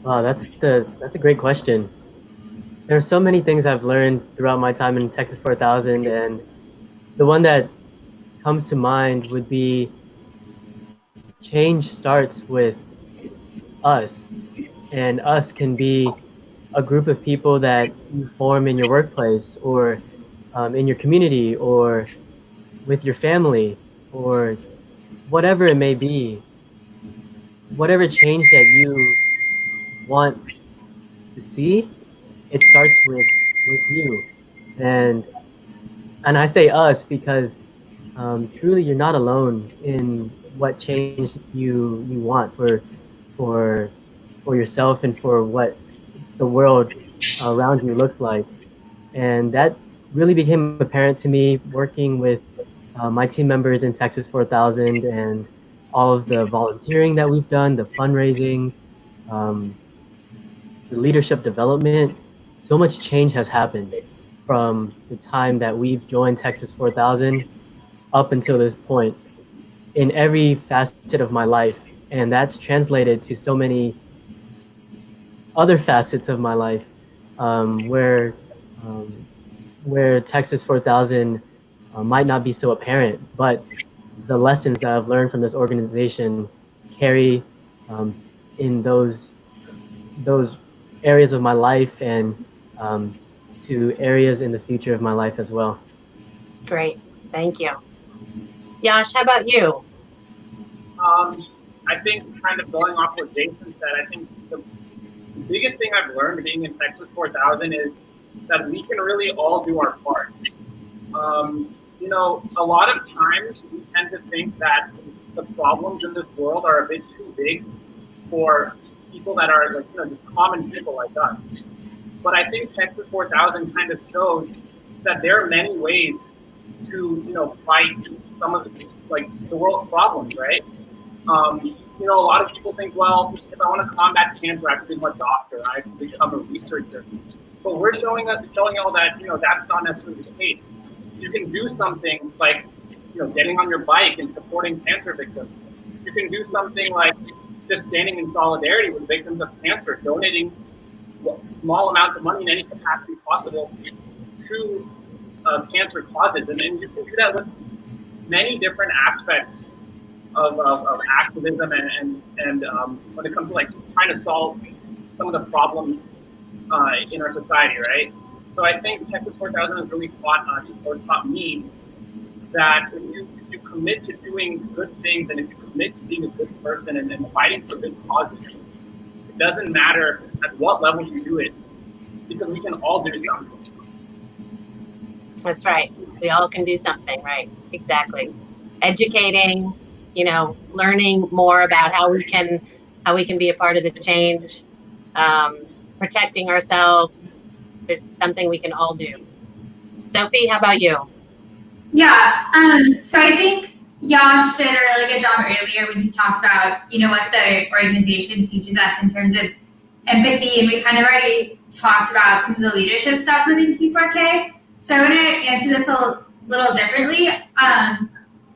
Wow, that's a great question. There are so many things I've learned throughout my time in Texas 4000, and the one that comes to mind would be change starts with us, and us can be a group of people that you form in your workplace or in your community or with your family or whatever it may be. Whatever change that you want to see, it starts with you. And I say us because truly you're not alone in what change you want for yourself and for what the world around you looks like. And that really became apparent to me working with my team members in Texas 4000 and all of the volunteering that we've done, the fundraising, the leadership development. So much change has happened from the time that we've joined Texas 4000 up until this point in every facet of my life. And that's translated to so many other facets of my life where Texas 4000 might not be so apparent, but the lessons that I've learned from this organization carry in those areas of my life and to areas in the future of my life as well. Great, thank you. Yash, how about you? I think kind of going off what Jason said, I think the biggest thing I've learned being in Texas 4000 is that we can really all do our part. A lot of times we tend to think that the problems in this world are a bit too big for people that are just common people like us. But I think Texas 4000 kind of shows that there are many ways to fight some of the world's problems, right? A lot of people think, well, if I want to combat cancer, I have to become a doctor, I have to become a researcher. But we're showing all that that's not necessarily the case. You can do something like getting on your bike and supporting cancer victims. You can do something like just standing in solidarity with victims of cancer, donating small amounts of money in any capacity possible to cancer causes. And then you can do that with many different aspects of activism and when it comes to trying to solve some of the problems in our society, right? So I think Texas 4000 has really taught us, or taught me, that if you commit to doing good things and if you commit to being a good person and fighting for good causes, it doesn't matter at what level you do it, because we can all do something. That's right. We all can do something, right? Exactly. Educating, learning more about how we can be a part of the change, protecting ourselves. There's something we can all do. Sophie, how about you? Yeah, so I think Yash did a really good job earlier when he talked about, what the organization teaches us in terms of empathy, and we kind of already talked about some of the leadership stuff within T4K. So I want to answer this a little differently. I'm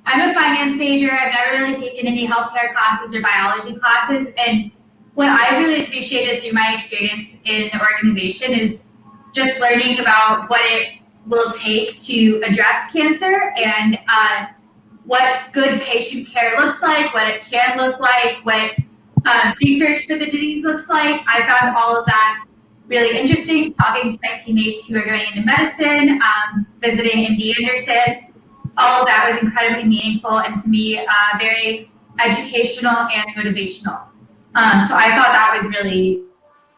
a finance major. I've never really taken any healthcare classes or biology classes, and what I really appreciated through my experience in the organization is just learning about what it will take to address cancer and what good patient care looks like, what it can look like, what research for the disease looks like. I found all of that really interesting, talking to my teammates who are going into medicine, visiting MD Anderson. All of that was incredibly meaningful and for me, very educational and motivational. So I thought that was really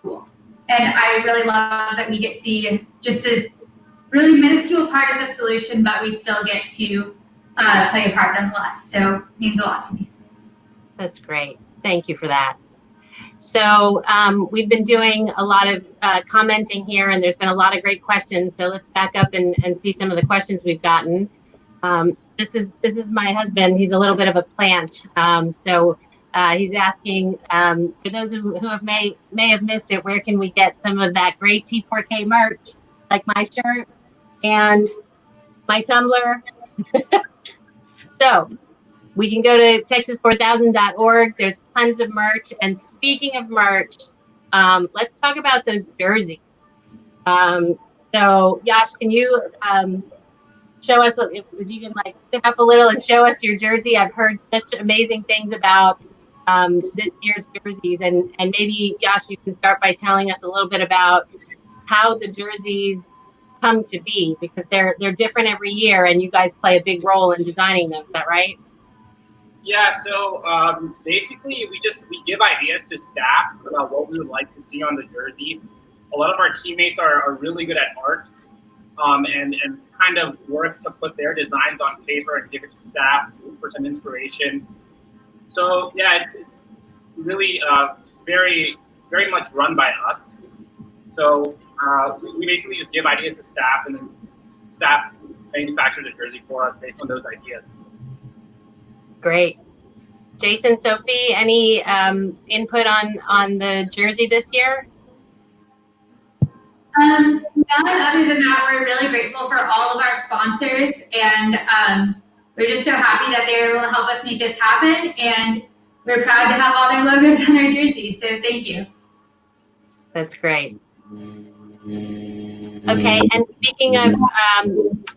cool. And I really love that we get to be just a really minuscule part of the solution, but we still get to play a part nonetheless. So it means a lot to me. That's great. Thank you for that. So we've been doing a lot of commenting here, and there's been a lot of great questions. So let's back up and see some of the questions we've gotten. This is my husband. He's a little bit of a plant. So he's asking, for those who may have missed it, where can we get some of that great T4K merch, like my shirt and my tumbler? So we can go to texas4000.org. There's tons of merch. And speaking of merch, let's talk about those jerseys. So Yash, can you show us, if you can like sit up a little and show us your jersey? I've heard such amazing things about this year's jerseys, and maybe Yash, you can start by telling us a little bit about how the jerseys come to be, because they're different every year, and you guys play a big role in designing them. Is that right? Yeah, so basically we give ideas to staff about what we would like to see on the jersey. A lot of our teammates are really good at art, and kind of work to put their designs on paper and give it to staff for some inspiration. So yeah, it's really very, very much run by us. So we basically just give ideas to staff, and then staff manufacture the jersey for us based on those ideas. Great. Jason, Sophie, any input on the jersey this year? None other than that, we're really grateful for all of our sponsors, and we're just so happy that they were able to help us make this happen, and we're proud to have all their logos on our jersey, so thank you. That's great. Okay, and speaking of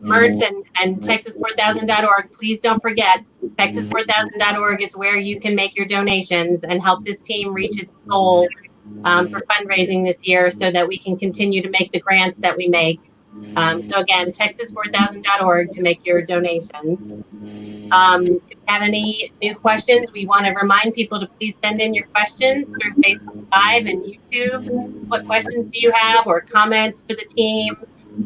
merch and texas4000.org, please don't forget, texas4000.org is where you can make your donations and help this team reach its goal for fundraising this year, so that we can continue to make the grants that we make. So again, texas4000.org to make your donations. If you have any new questions, we want to remind people to please send in your questions through Facebook Live and YouTube. What questions do you have, or comments for the team?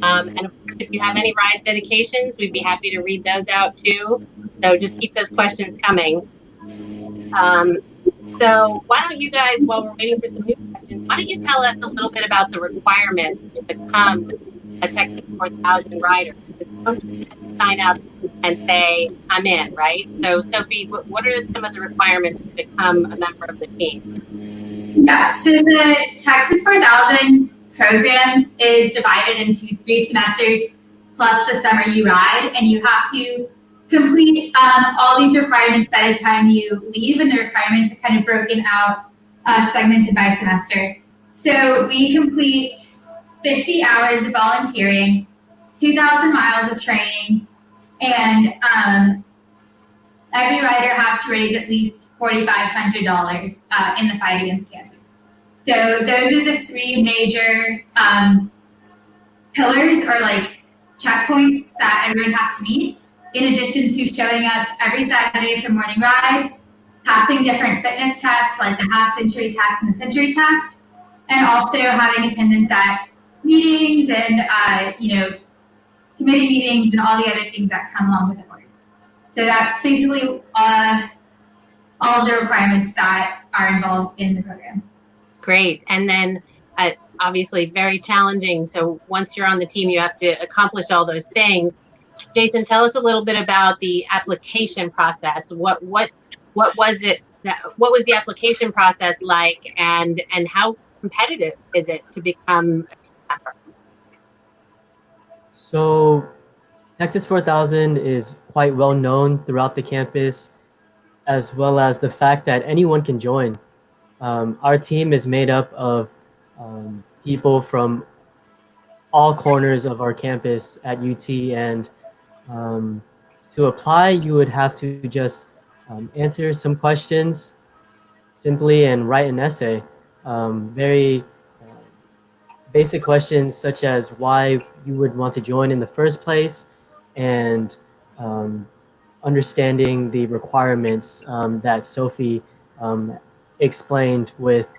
And of course, if you have any ride dedications, we'd be happy to read those out too. So just keep those questions coming. So why don't you guys, while we're waiting for some new questions, why don't you tell us a little bit about the requirements to become a Texas 4000 rider? Because you don't just sign up and say, I'm in, right? So Sophie, what are some of the requirements to become a member of the team? Yeah, so the Texas 4000 program is divided into 3 semesters plus the summer you ride, and you have to complete all these requirements by the time you leave, and the requirements are kind of broken out, segmented by semester. So we complete 50 hours of volunteering, 2,000 miles of training, and every rider has to raise at least $4,500 in the fight against cancer. So those are the 3 major pillars, or like checkpoints, that everyone has to meet, in addition to showing up every Saturday for morning rides, passing different fitness tests like the half-century test and the century test, and also having attendance at meetings and committee meetings and all the other things that come along with the board. So that's basically all of the requirements that are involved in the program. Great. And then obviously very challenging. So once you're on the team, you have to accomplish all those things. Jason, tell us a little bit about the application process. What was it? What was the application process like, and how competitive is it to become a team member? So Texas 4000 is quite well known throughout the campus, as well as the fact that anyone can join. Our team is made up of people from all corners of our campus at UT, and to apply, you would have to just answer some questions simply and write an essay. Very basic questions such as why you would want to join in the first place, and understanding the requirements that Sophie explained with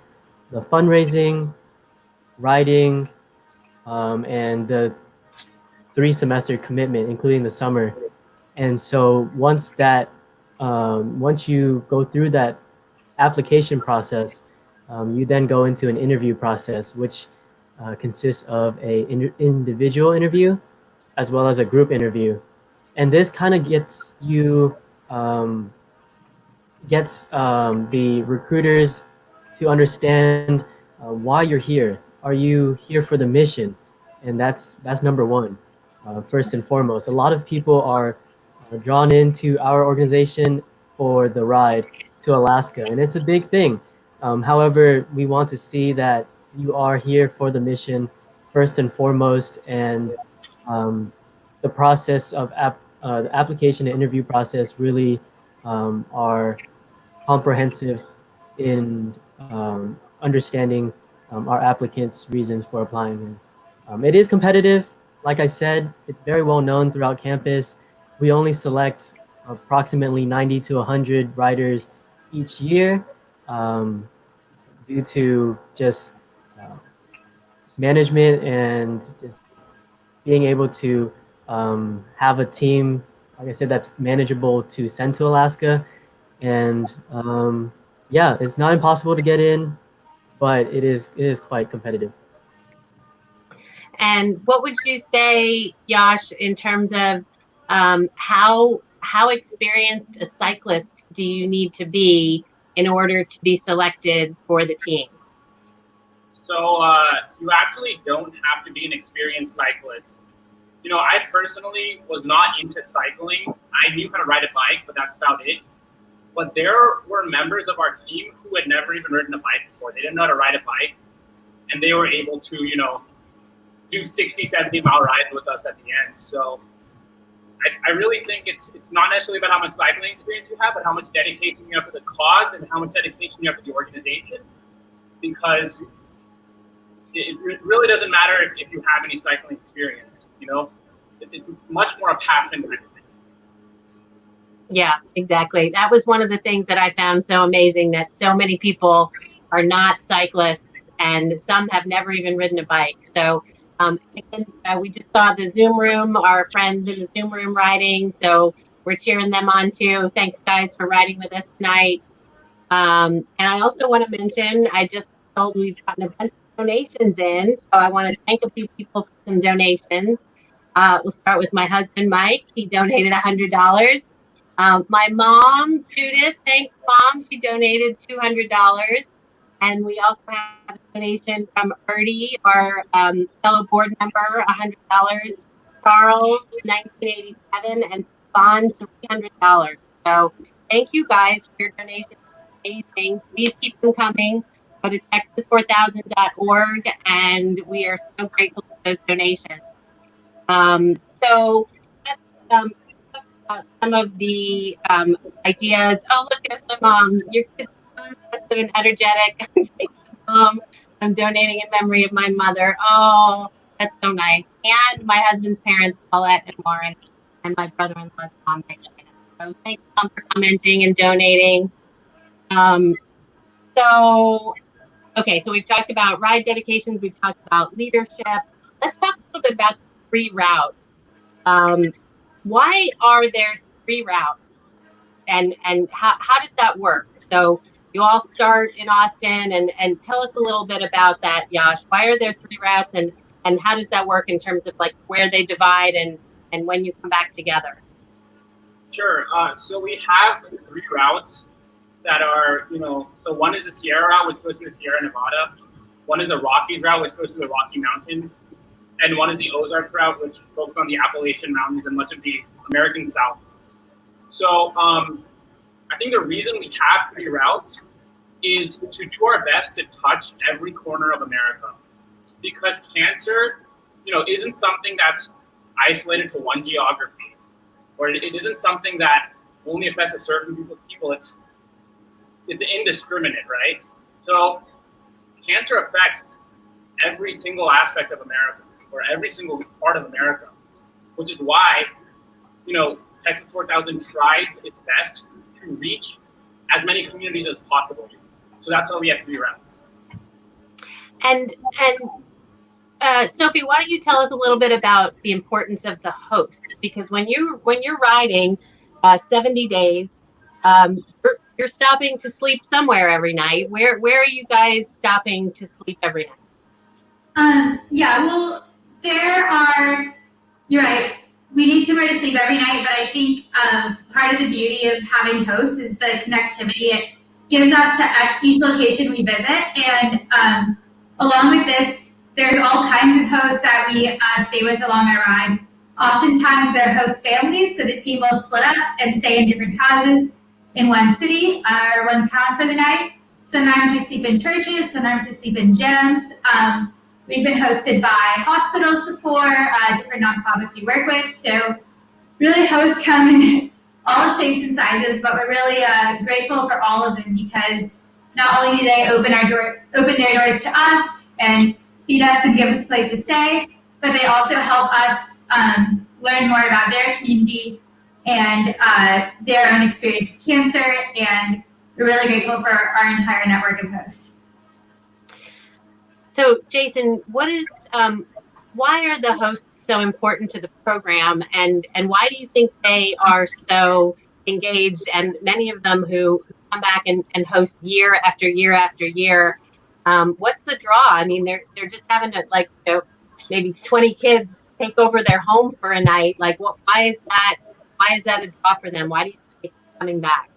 the fundraising, writing, and the 3-semester commitment, including the summer. And so once you go through that application process, you then go into an interview process, which consists of an individual interview as well as a group interview. And this kind of gets you, the recruiters to understand why you're here. Are you here for the mission? And that's number one, first and foremost. A lot of people are drawn into our organization for the ride to Alaska, and it's a big thing. However, we want to see that you are here for the mission first and foremost, and the process of the application and interview process really are comprehensive in understanding our applicants' reasons for applying. It is competitive. Like I said, it's very well known throughout campus. We only select approximately 90 to 100 riders each year due to just management and just being able to have a team, like I said, that's manageable to send to Alaska. And yeah, it's not impossible to get in, but it is quite competitive. And what would you say, Yash, in terms of how experienced a cyclist do you need to be in order to be selected for the team? So you actually don't have to be an experienced cyclist. You know, I personally was not into cycling. I knew how to ride a bike, but that's about it. But there were members of our team who had never even ridden a bike before. They didn't know how to ride a bike, and they were able to, you know, do 60, 70-mile rides with us at the end. So I really think it's not necessarily about how much cycling experience you have, but how much dedication you have to the cause and how much dedication you have to the organization. Because it really doesn't matter if you have any cycling experience, you know? It's much more a passion kind of thing. Yeah, exactly. That was one of the things that I found so amazing, that so many people are not cyclists and some have never even ridden a bike. So we just saw the Zoom room, our friends in the Zoom room riding. So we're cheering them on too. Thanks guys for riding with us tonight. And I also want to mention, I just told we've gotten a bunch of donations in. So I want to thank a few people for some donations. We'll start with my husband, Mike. He donated $100. My mom, Judith, thanks mom. She donated $200. And we also have a donation from Ernie, our fellow board member, $100. Charles, 1987, and Spawn, $300. So thank you guys for your donations. Amazing. Please keep them coming. Go to texas4000.org, and we are so grateful for those donations. So let's some of the ideas. Oh, look at us, my mom. Your kids must have been energetic. I'm donating in memory of my mother. Oh, that's so nice. And my husband's parents, Paulette and Lauren, and my brother-in-law's mom, Diana. So thanks, Mom, for commenting and donating. Okay, so we've talked about ride dedications. We've talked about leadership. Let's talk a little bit about the 3 routes. Why are there 3 routes, and how does that work? So you all start in Austin, and tell us a little bit about that, Yash. Why are there 3 routes, and how does that work in terms of like where they divide and when you come back together? Sure. So we have 3 routes that are, so one is the Sierra route, which goes through the Sierra Nevada. One is the Rockies route, which goes through the Rocky Mountains. And one is the Ozarks route, which focuses on the Appalachian Mountains and much of the American South. So I think the reason we have 3 routes is to do our best to touch every corner of America. Because cancer, isn't something that's isolated to one geography, or it isn't something that only affects a certain group of people. It's indiscriminate, right? So cancer affects every single aspect of America, or every single part of America, which is why, Texas 4000 tries its best to reach as many communities as possible. So that's why we have 3 routes. And Sophie, why don't you tell us a little bit about the importance of the hosts? Because when you're riding 70 days, you're stopping to sleep somewhere every night. Where are you guys stopping to sleep every night? You're right. We need somewhere to sleep every night, but I think part of the beauty of having hosts is the connectivity it gives us to each location we visit. And along with this, there's all kinds of hosts that we stay with along our ride. Oftentimes they're host families, so the team will split up and stay in different houses in one city or one town for the night. Sometimes we sleep in churches, sometimes we sleep in gyms. We've been hosted by hospitals before, different nonprofits we work with. So really hosts come in all shapes and sizes, but we're really grateful for all of them because not only do they open their doors to us and feed us and give us a place to stay, but they also help us learn more about their community and their own experience with cancer. And we're really grateful for our entire network of hosts. So, Jason, why are the hosts so important to the program, and why do you think they are so engaged? And many of them who come back and host year after year after year, what's the draw? I mean, they're just having to maybe 20 kids take over their home for a night. Like, why is that a draw for them? Why do you think they keep coming back?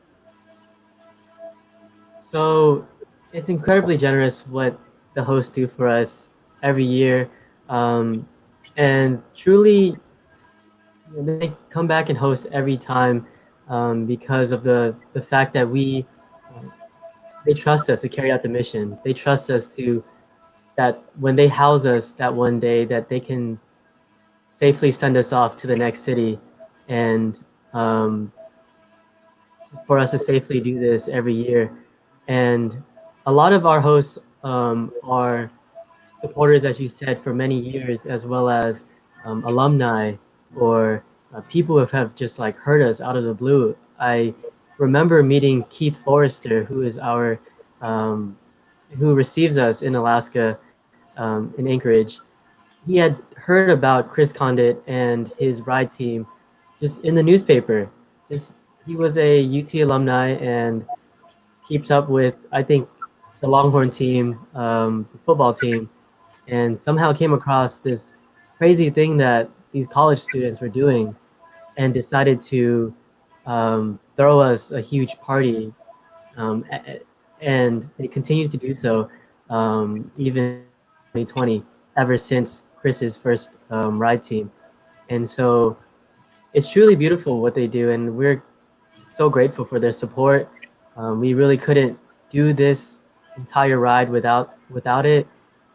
So it's incredibly generous what the hosts do for us every year, and truly they come back and host every time because of the fact that they trust us to carry out the mission. They trust us that when they house us that one day that they can safely send us off to the next city, and for us to safely do this every year. And a lot of our hosts are supporters, as you said, for many years, as well as alumni or people who have just heard us out of the blue. I remember meeting Keith Forrester, who is who receives us in Alaska, in Anchorage. He had heard about Chris Condit and his ride team just in the newspaper. He was a UT alumni and keeps up with, I think, the Longhorn team, the football team, and somehow came across this crazy thing that these college students were doing and decided to throw us a huge party. And they continue to do so even in 2020, ever since Chris's first ride team. And so it's truly beautiful what they do, and we're so grateful for their support. We really couldn't do this entire ride without it.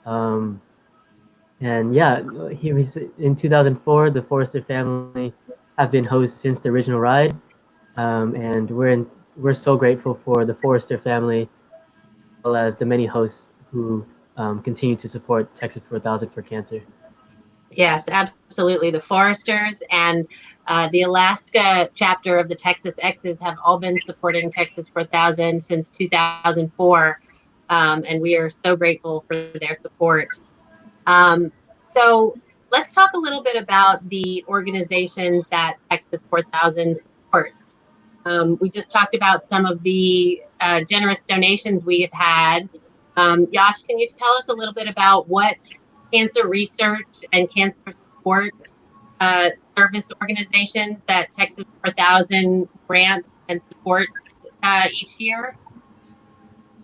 And yeah, he was in 2004. The Forrester family have been hosts since the original ride, and we're so grateful for the Forrester family, as well as the many hosts who continue to support Texas 4000 for cancer. Yes, absolutely. The Foresters and the Alaska chapter of the Texas X's have all been supporting Texas 4000 since 2004, and we are so grateful for their support. So let's talk a little bit about the organizations that Texas 4000 supports. We just talked about some of the generous donations we have had. Yash, can you tell us a little bit about what cancer research and cancer support service organizations that Texas 4000 grants and supports each year?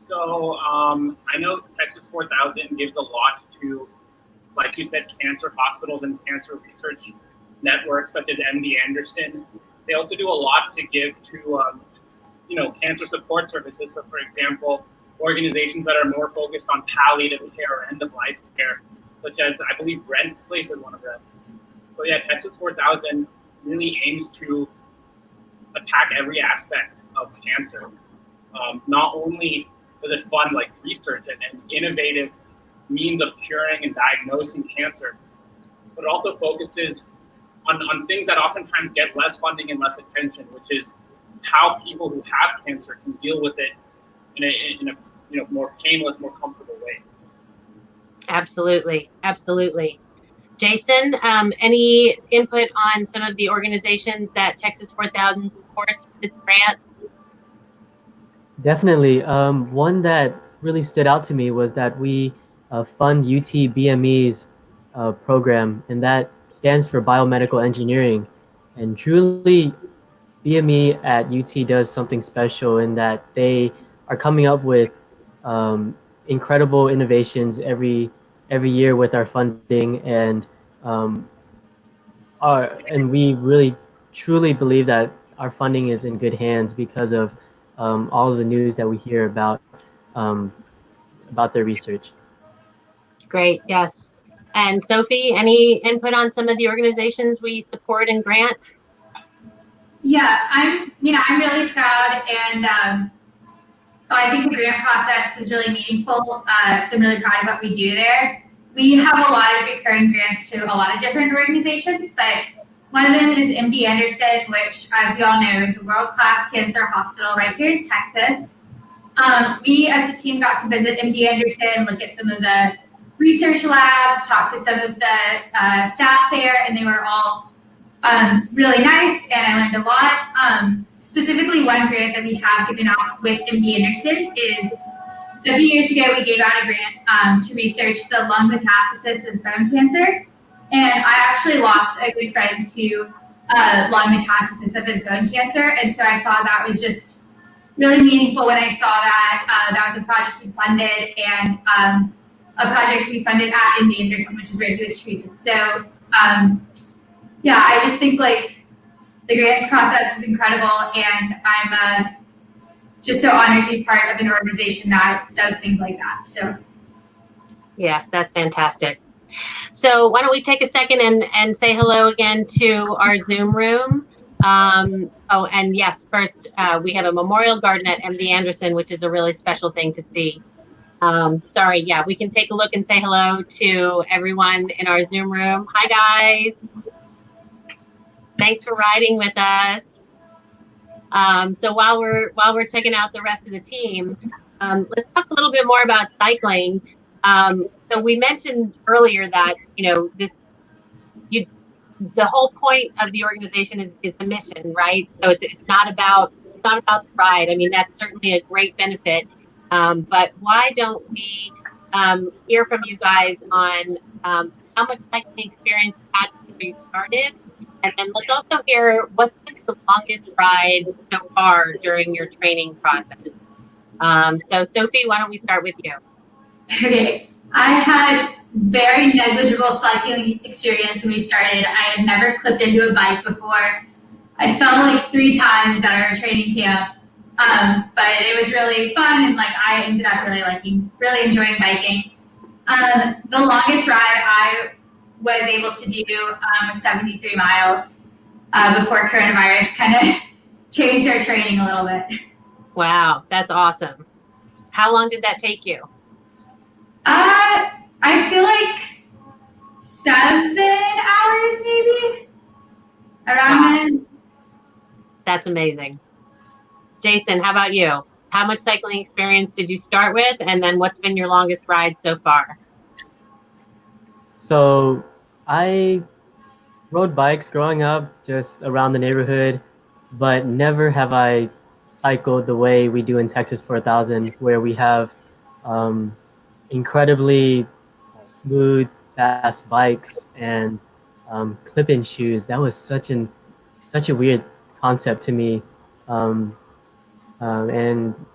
So I know Texas 4000 gives a lot to, like you said, cancer hospitals and cancer research networks such as MD Anderson. They also do a lot to give to, cancer support services. So, for example, organizations that are more focused on palliative care or end-of-life care, such as, I believe, Brent's Place is one of them. So yeah, Texas 4000 really aims to attack every aspect of cancer. Not only does it fund like research and innovative means of curing and diagnosing cancer, but it also focuses on things that oftentimes get less funding and less attention, which is how people who have cancer can deal with it in a more painless, more comfortable way. Absolutely, absolutely. Jason, any input on some of the organizations that Texas 4000 supports with its grants? Definitely. One that really stood out to me was that we fund UT BME's program, and that stands for Biomedical Engineering. And truly, BME at UT does something special in that they are coming up with incredible innovations every year with our funding, and we really truly believe that our funding is in good hands because of all of the news that we hear about their research. Great, yes. And Sophie, any input on some of the organizations we support and grant? Yeah, I'm really proud, and I think the grant process is really meaningful. So I'm really proud of what we do there. We have a lot of recurring grants to a lot of different organizations, but one of them is MD Anderson, which, as you all know, is a world-class cancer hospital right here in Texas. We, as a team, got to visit MD Anderson, look at some of the research labs, talk to some of the staff there, and they were all really nice, and I learned a lot. Specifically, one grant that we have given out with MD Anderson is a few years ago we gave out a grant to research the lung metastasis of bone cancer, and I actually lost a good friend to lung metastasis of his bone cancer, and so I thought that was just really meaningful when I saw that. That was a project we funded, and a project we funded at MD Anderson, which is where he was treated. So yeah, I just think like the grants process is incredible, and I'm just so honored to be part of an organization that does things like that. So yes, that's fantastic. So why don't we take a second and say hello again to our Zoom room. Oh, and yes, first we have a memorial garden at MD Anderson, which is a really special thing to see. Sorry, yeah, we can take a look and say hello to everyone in our Zoom room. Hi, guys. Thanks for riding with us. So while we're checking out the rest of the team, let's talk a little bit more about cycling. So we mentioned earlier that the whole point of the organization is the mission, right? So it's not about the ride. I mean, that's certainly a great benefit. But why don't we hear from you guys on how much cycling experience you had before you started? And then let's also hear what's the longest ride so far during your training process. So Sophie, why don't we start with you? okay, I had very negligible cycling experience when we started. I had never clipped into a bike before. I fell like 3 times at our training camp, but it was really fun, and like I ended up really enjoying biking. The longest ride I was able to do was 73 miles before coronavirus kind of changed our training a little bit. Wow, that's awesome. How long did that take you? I feel like 7 hours maybe, around then. That's amazing. Jason, how about you? How much cycling experience did you start with? And then what's been your longest ride so far? So I rode bikes growing up just around the neighborhood, but never have I cycled the way we do in Texas 4000, where we have incredibly smooth, fast bikes, and clip-in shoes. That was such a weird concept to me. And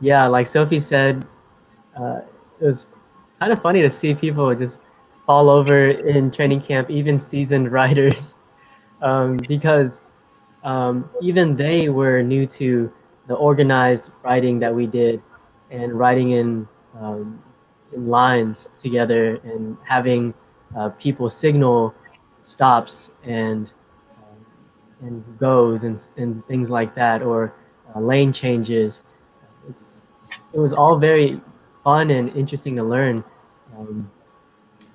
yeah, like Sophie said, it was kind of funny to see people just fall over in training camp, even seasoned riders, because even they were new to the organized riding that we did, and riding in lines together, and having people signal stops and goes and things like that, or lane changes. It was all very fun and interesting to learn.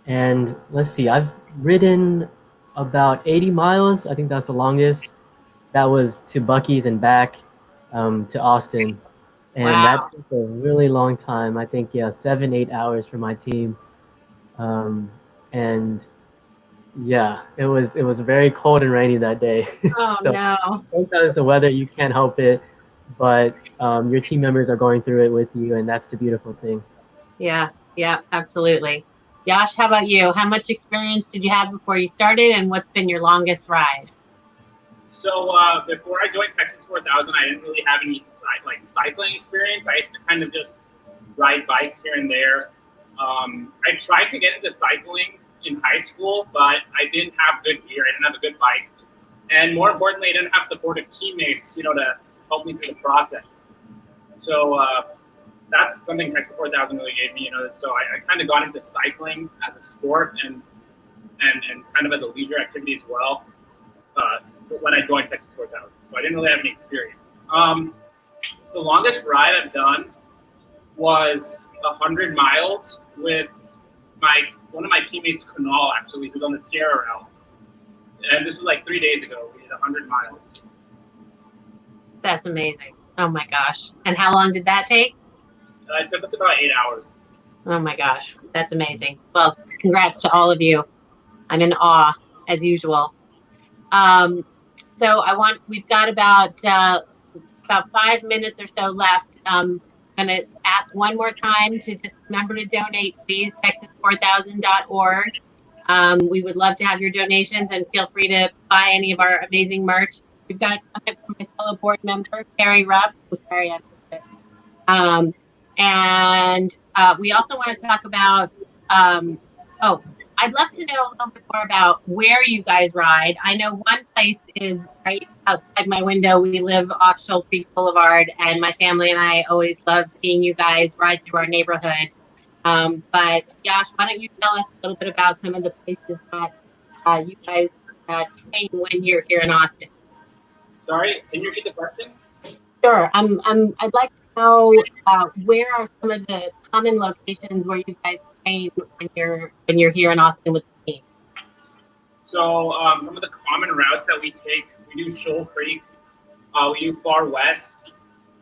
And let's see, I've ridden about 80 miles. I think that's the longest. That was to Buc-ee's and back to Austin. And Wow. that took a really long time. I think, yeah, 7-8 hours for my team. And yeah, it was very cold and rainy that day. Oh, So no. sometimes the weather, you can't help it, but your team members are going through it with you, and that's the beautiful thing. Yeah, absolutely. Yash, how about you? How much experience did you have before you started, and what's been your longest ride? So before I joined Texas 4000, I didn't really have any cycling experience. I used to kind of just ride bikes here and there. I tried to get into cycling in high school, but I didn't have good gear. I didn't have a good bike, and more importantly, I didn't have supportive teammates, to help me through the process. So that's something Texas 4000 really gave me. So I kind of got into cycling as a sport and kind of as a leisure activity as well. When I joined Texas 4000, so I didn't really have any experience. The longest ride I've done was 100 miles with one of my teammates, Kunal, actually, who's on the Sierra Route. And this was like 3 days ago. We did 100 miles. That's amazing. Oh my gosh. And how long did that take? It took us about 8 hours. Oh my gosh. That's amazing. Well, congrats to all of you. I'm in awe, as usual. So we've got about 5 minutes or so left. I'm going to ask one more time to just remember to donate, please, texas4000.org. We would love to have your donations, and feel free to buy any of our amazing merch. We've got a comment from my fellow board member, Carrie Rupp. Oh, sorry, I missed it. And we also want to talk about, I'd love to know a little bit more about where you guys ride. I know one place is right outside my window. We live off Shoal Creek Boulevard, and my family and I always love seeing you guys ride through our neighborhood. But Yash, why don't you tell us a little bit about some of the places that you guys train when you're here in Austin? Sorry, can you repeat the question? Sure. I'd like to know where are some of the common locations where you guys train when you're here in Austin with the team? So some of the common routes that we take, we do Shoal Creek, we do Far West.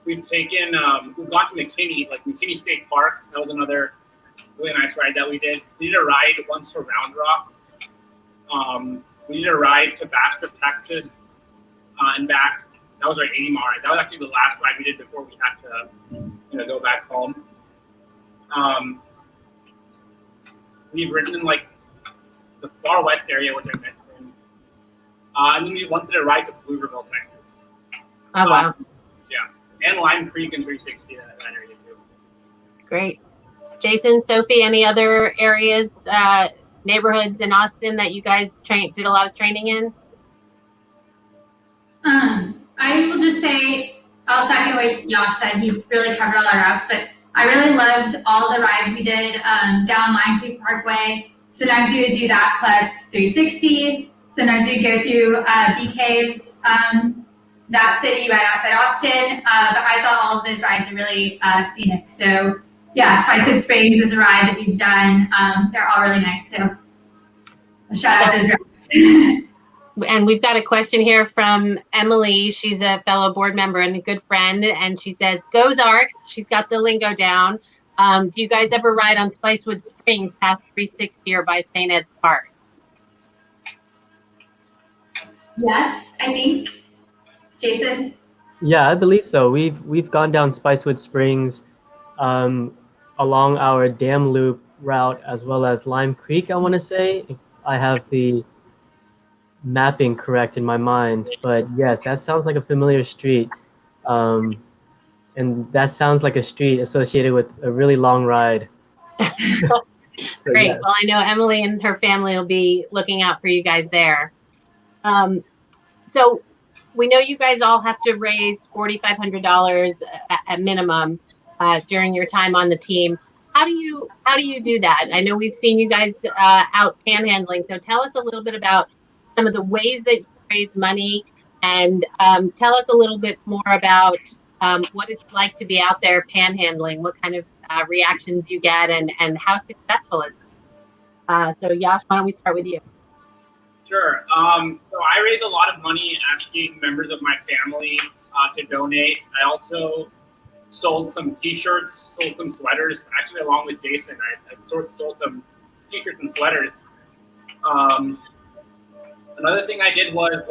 We've gone to McKinney State Park. That was another really nice ride that we did. We did a ride once to Round Rock. We did a ride to Baxter, Texas, and back. That was our 80-mile ride. That was actually the last ride we did before we had to go back home. We've ridden in the Far West area, which I mentioned. And then we once did a ride to Pflugerville, Texas. Oh, wow. Yeah. And Lime Creek and 360, that area too. Great. Jason, Sophie, any other areas, neighborhoods in Austin that you guys did a lot of training in? I will just say, I'll second what Yash said. He really covered all our routes, but I really loved all the rides we did down Lime Creek Parkway. Sometimes you would do that plus 360. Sometimes you'd go through Bee Caves, that city right outside Austin. But I thought all of those rides are really scenic. So yeah, Spicewood Springs is a ride that we've done. They're all really nice. So a shout out those rides. And we've got a question here from Emily. She's a fellow board member and a good friend. And she says, "Go Ozarks." She's got the lingo down. Do you guys ever ride on Spicewood Springs past 360 or by St. Ed's Park? Yes, I think. Jason? Yeah, I believe so. We've gone down Spicewood Springs along our Dam Loop route, as well as Lime Creek, I want to say. I have the mapping correct in my mind, but yes, that sounds like a familiar street. And that sounds like a street associated with a really long ride. So, Great. yes. Well, I know Emily and her family will be looking out for you guys there. So we know you guys all have to raise $4,500 at minimum during your time on the team. How do you do that? I know we've seen you guys out panhandling. So tell us a little bit about some of the ways that you raise money, and tell us a little bit more about what it's like to be out there panhandling, what kind of reactions you get, and how successful is it? So Yash, why don't we start with you? Sure. So I raised a lot of money asking members of my family to donate. I also sold some T-shirts, sold some sweaters, actually along with Jason. I sold some T-shirts and sweaters. Another thing I did was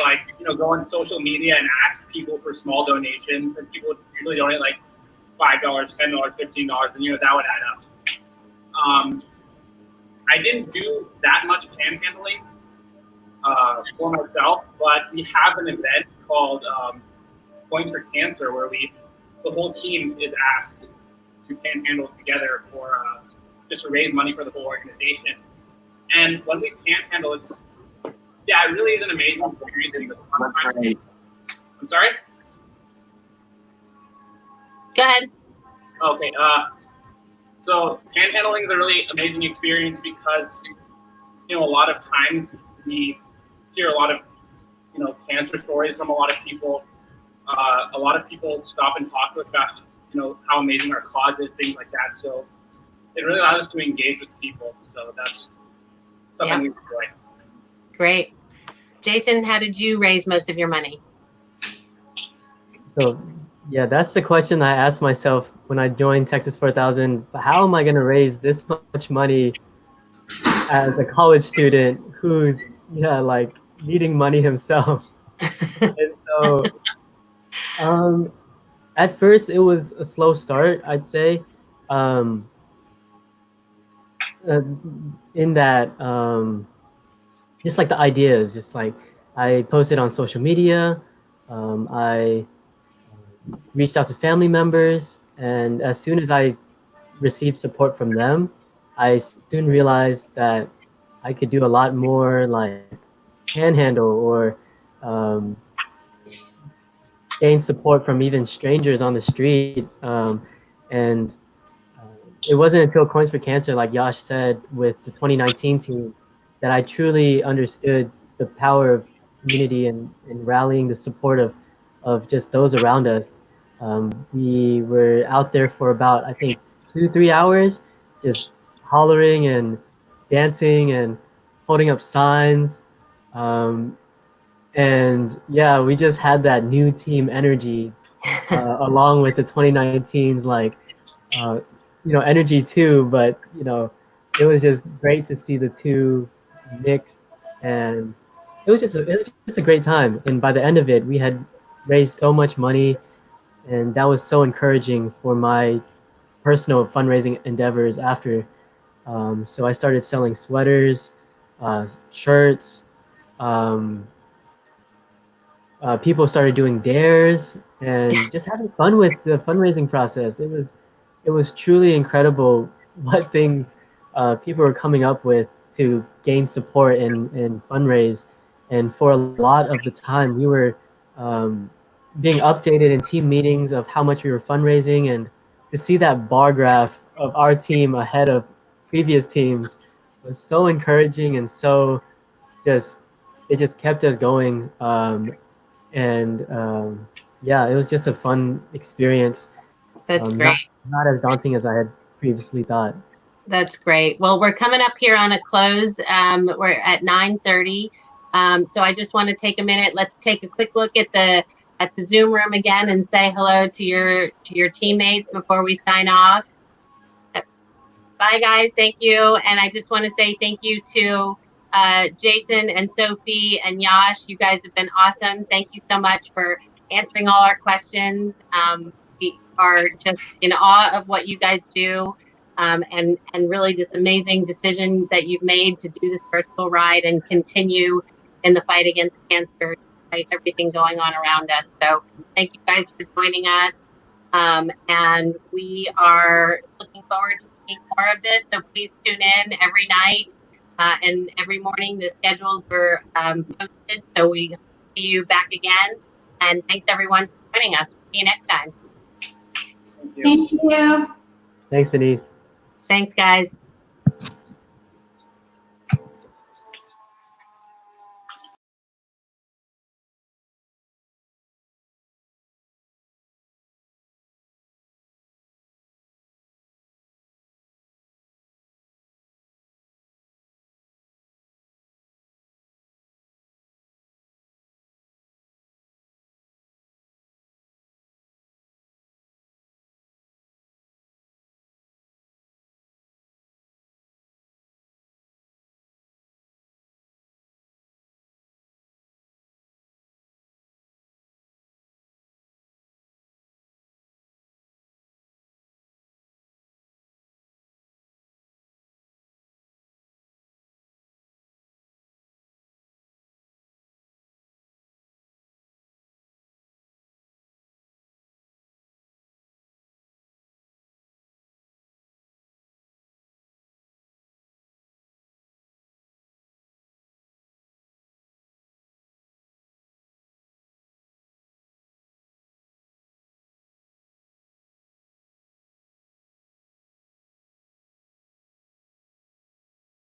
go on social media and ask people for small donations, and people would usually donate like $5, $10, $15, and that would add up. I didn't do that much panhandling for myself, but we have an event called Points for Cancer where the whole team is asked to panhandle together for just to raise money for the whole organization. And when we panhandle, it really is an amazing experience. I'm sorry? Go ahead. Okay. So panhandling is a really amazing experience because, a lot of times we hear a lot of, cancer stories from a lot of people. A lot of people stop and talk to us about, how amazing our cause is, things like that. So it really allows us to engage with people. So that's something we enjoy. Great. Jason, how did you raise most of your money? So yeah, that's the question I asked myself when I joined Texas 4000. How am I going to raise this much money as a college student who's needing money himself? And so at first it was a slow start, I'd say. In that just like the ideas, just like I posted on social media, I reached out to family members, and as soon as I received support from them, I soon realized that I could do a lot more, like panhandle or gain support from even strangers on the street. And it wasn't until Coins for Cancer, like Yash said, with the 2019 team, that I truly understood the power of community and rallying the support of just those around us. We were out there for about, I think, 2-3 hours, just hollering and dancing and holding up signs. And yeah, we just had that new team energy along with the 2019's energy too. But it was just great to see the two mix, and it was just a great time. And by the end of it, we had raised so much money, and that was so encouraging for my personal fundraising endeavors after. So I started selling sweaters, shirts. People started doing dares and just having fun with the fundraising process. It was truly incredible what things people were coming up with to gain support and fundraise. And for a lot of the time, we were being updated in team meetings of how much we were fundraising, and to see that bar graph of our team ahead of previous teams was so encouraging, and so it just kept us going. Yeah, it was just a fun experience. That's great. Not as daunting as I had previously thought. That's great. Well, we're coming up here on a close. We're at 9:30. So I just want to take a minute. Let's take a quick look at the Zoom room again and say hello to your teammates before we sign off. Bye, guys. Thank you. And I just want to say thank you to Jason and Sophie and Yash. You guys have been awesome. Thank you so much for answering all our questions. We are just in awe of what you guys do, and really this amazing decision that you've made to do this virtual ride and continue in the fight against cancer, despite everything going on around us. So thank you guys for joining us. And we are looking forward to seeing more of this. So please tune in every night and every morning. The schedules were posted, so we see you back again. And thanks everyone for joining us. See you next time. Thank you. Thank you. Thanks, Denise. Thanks, guys.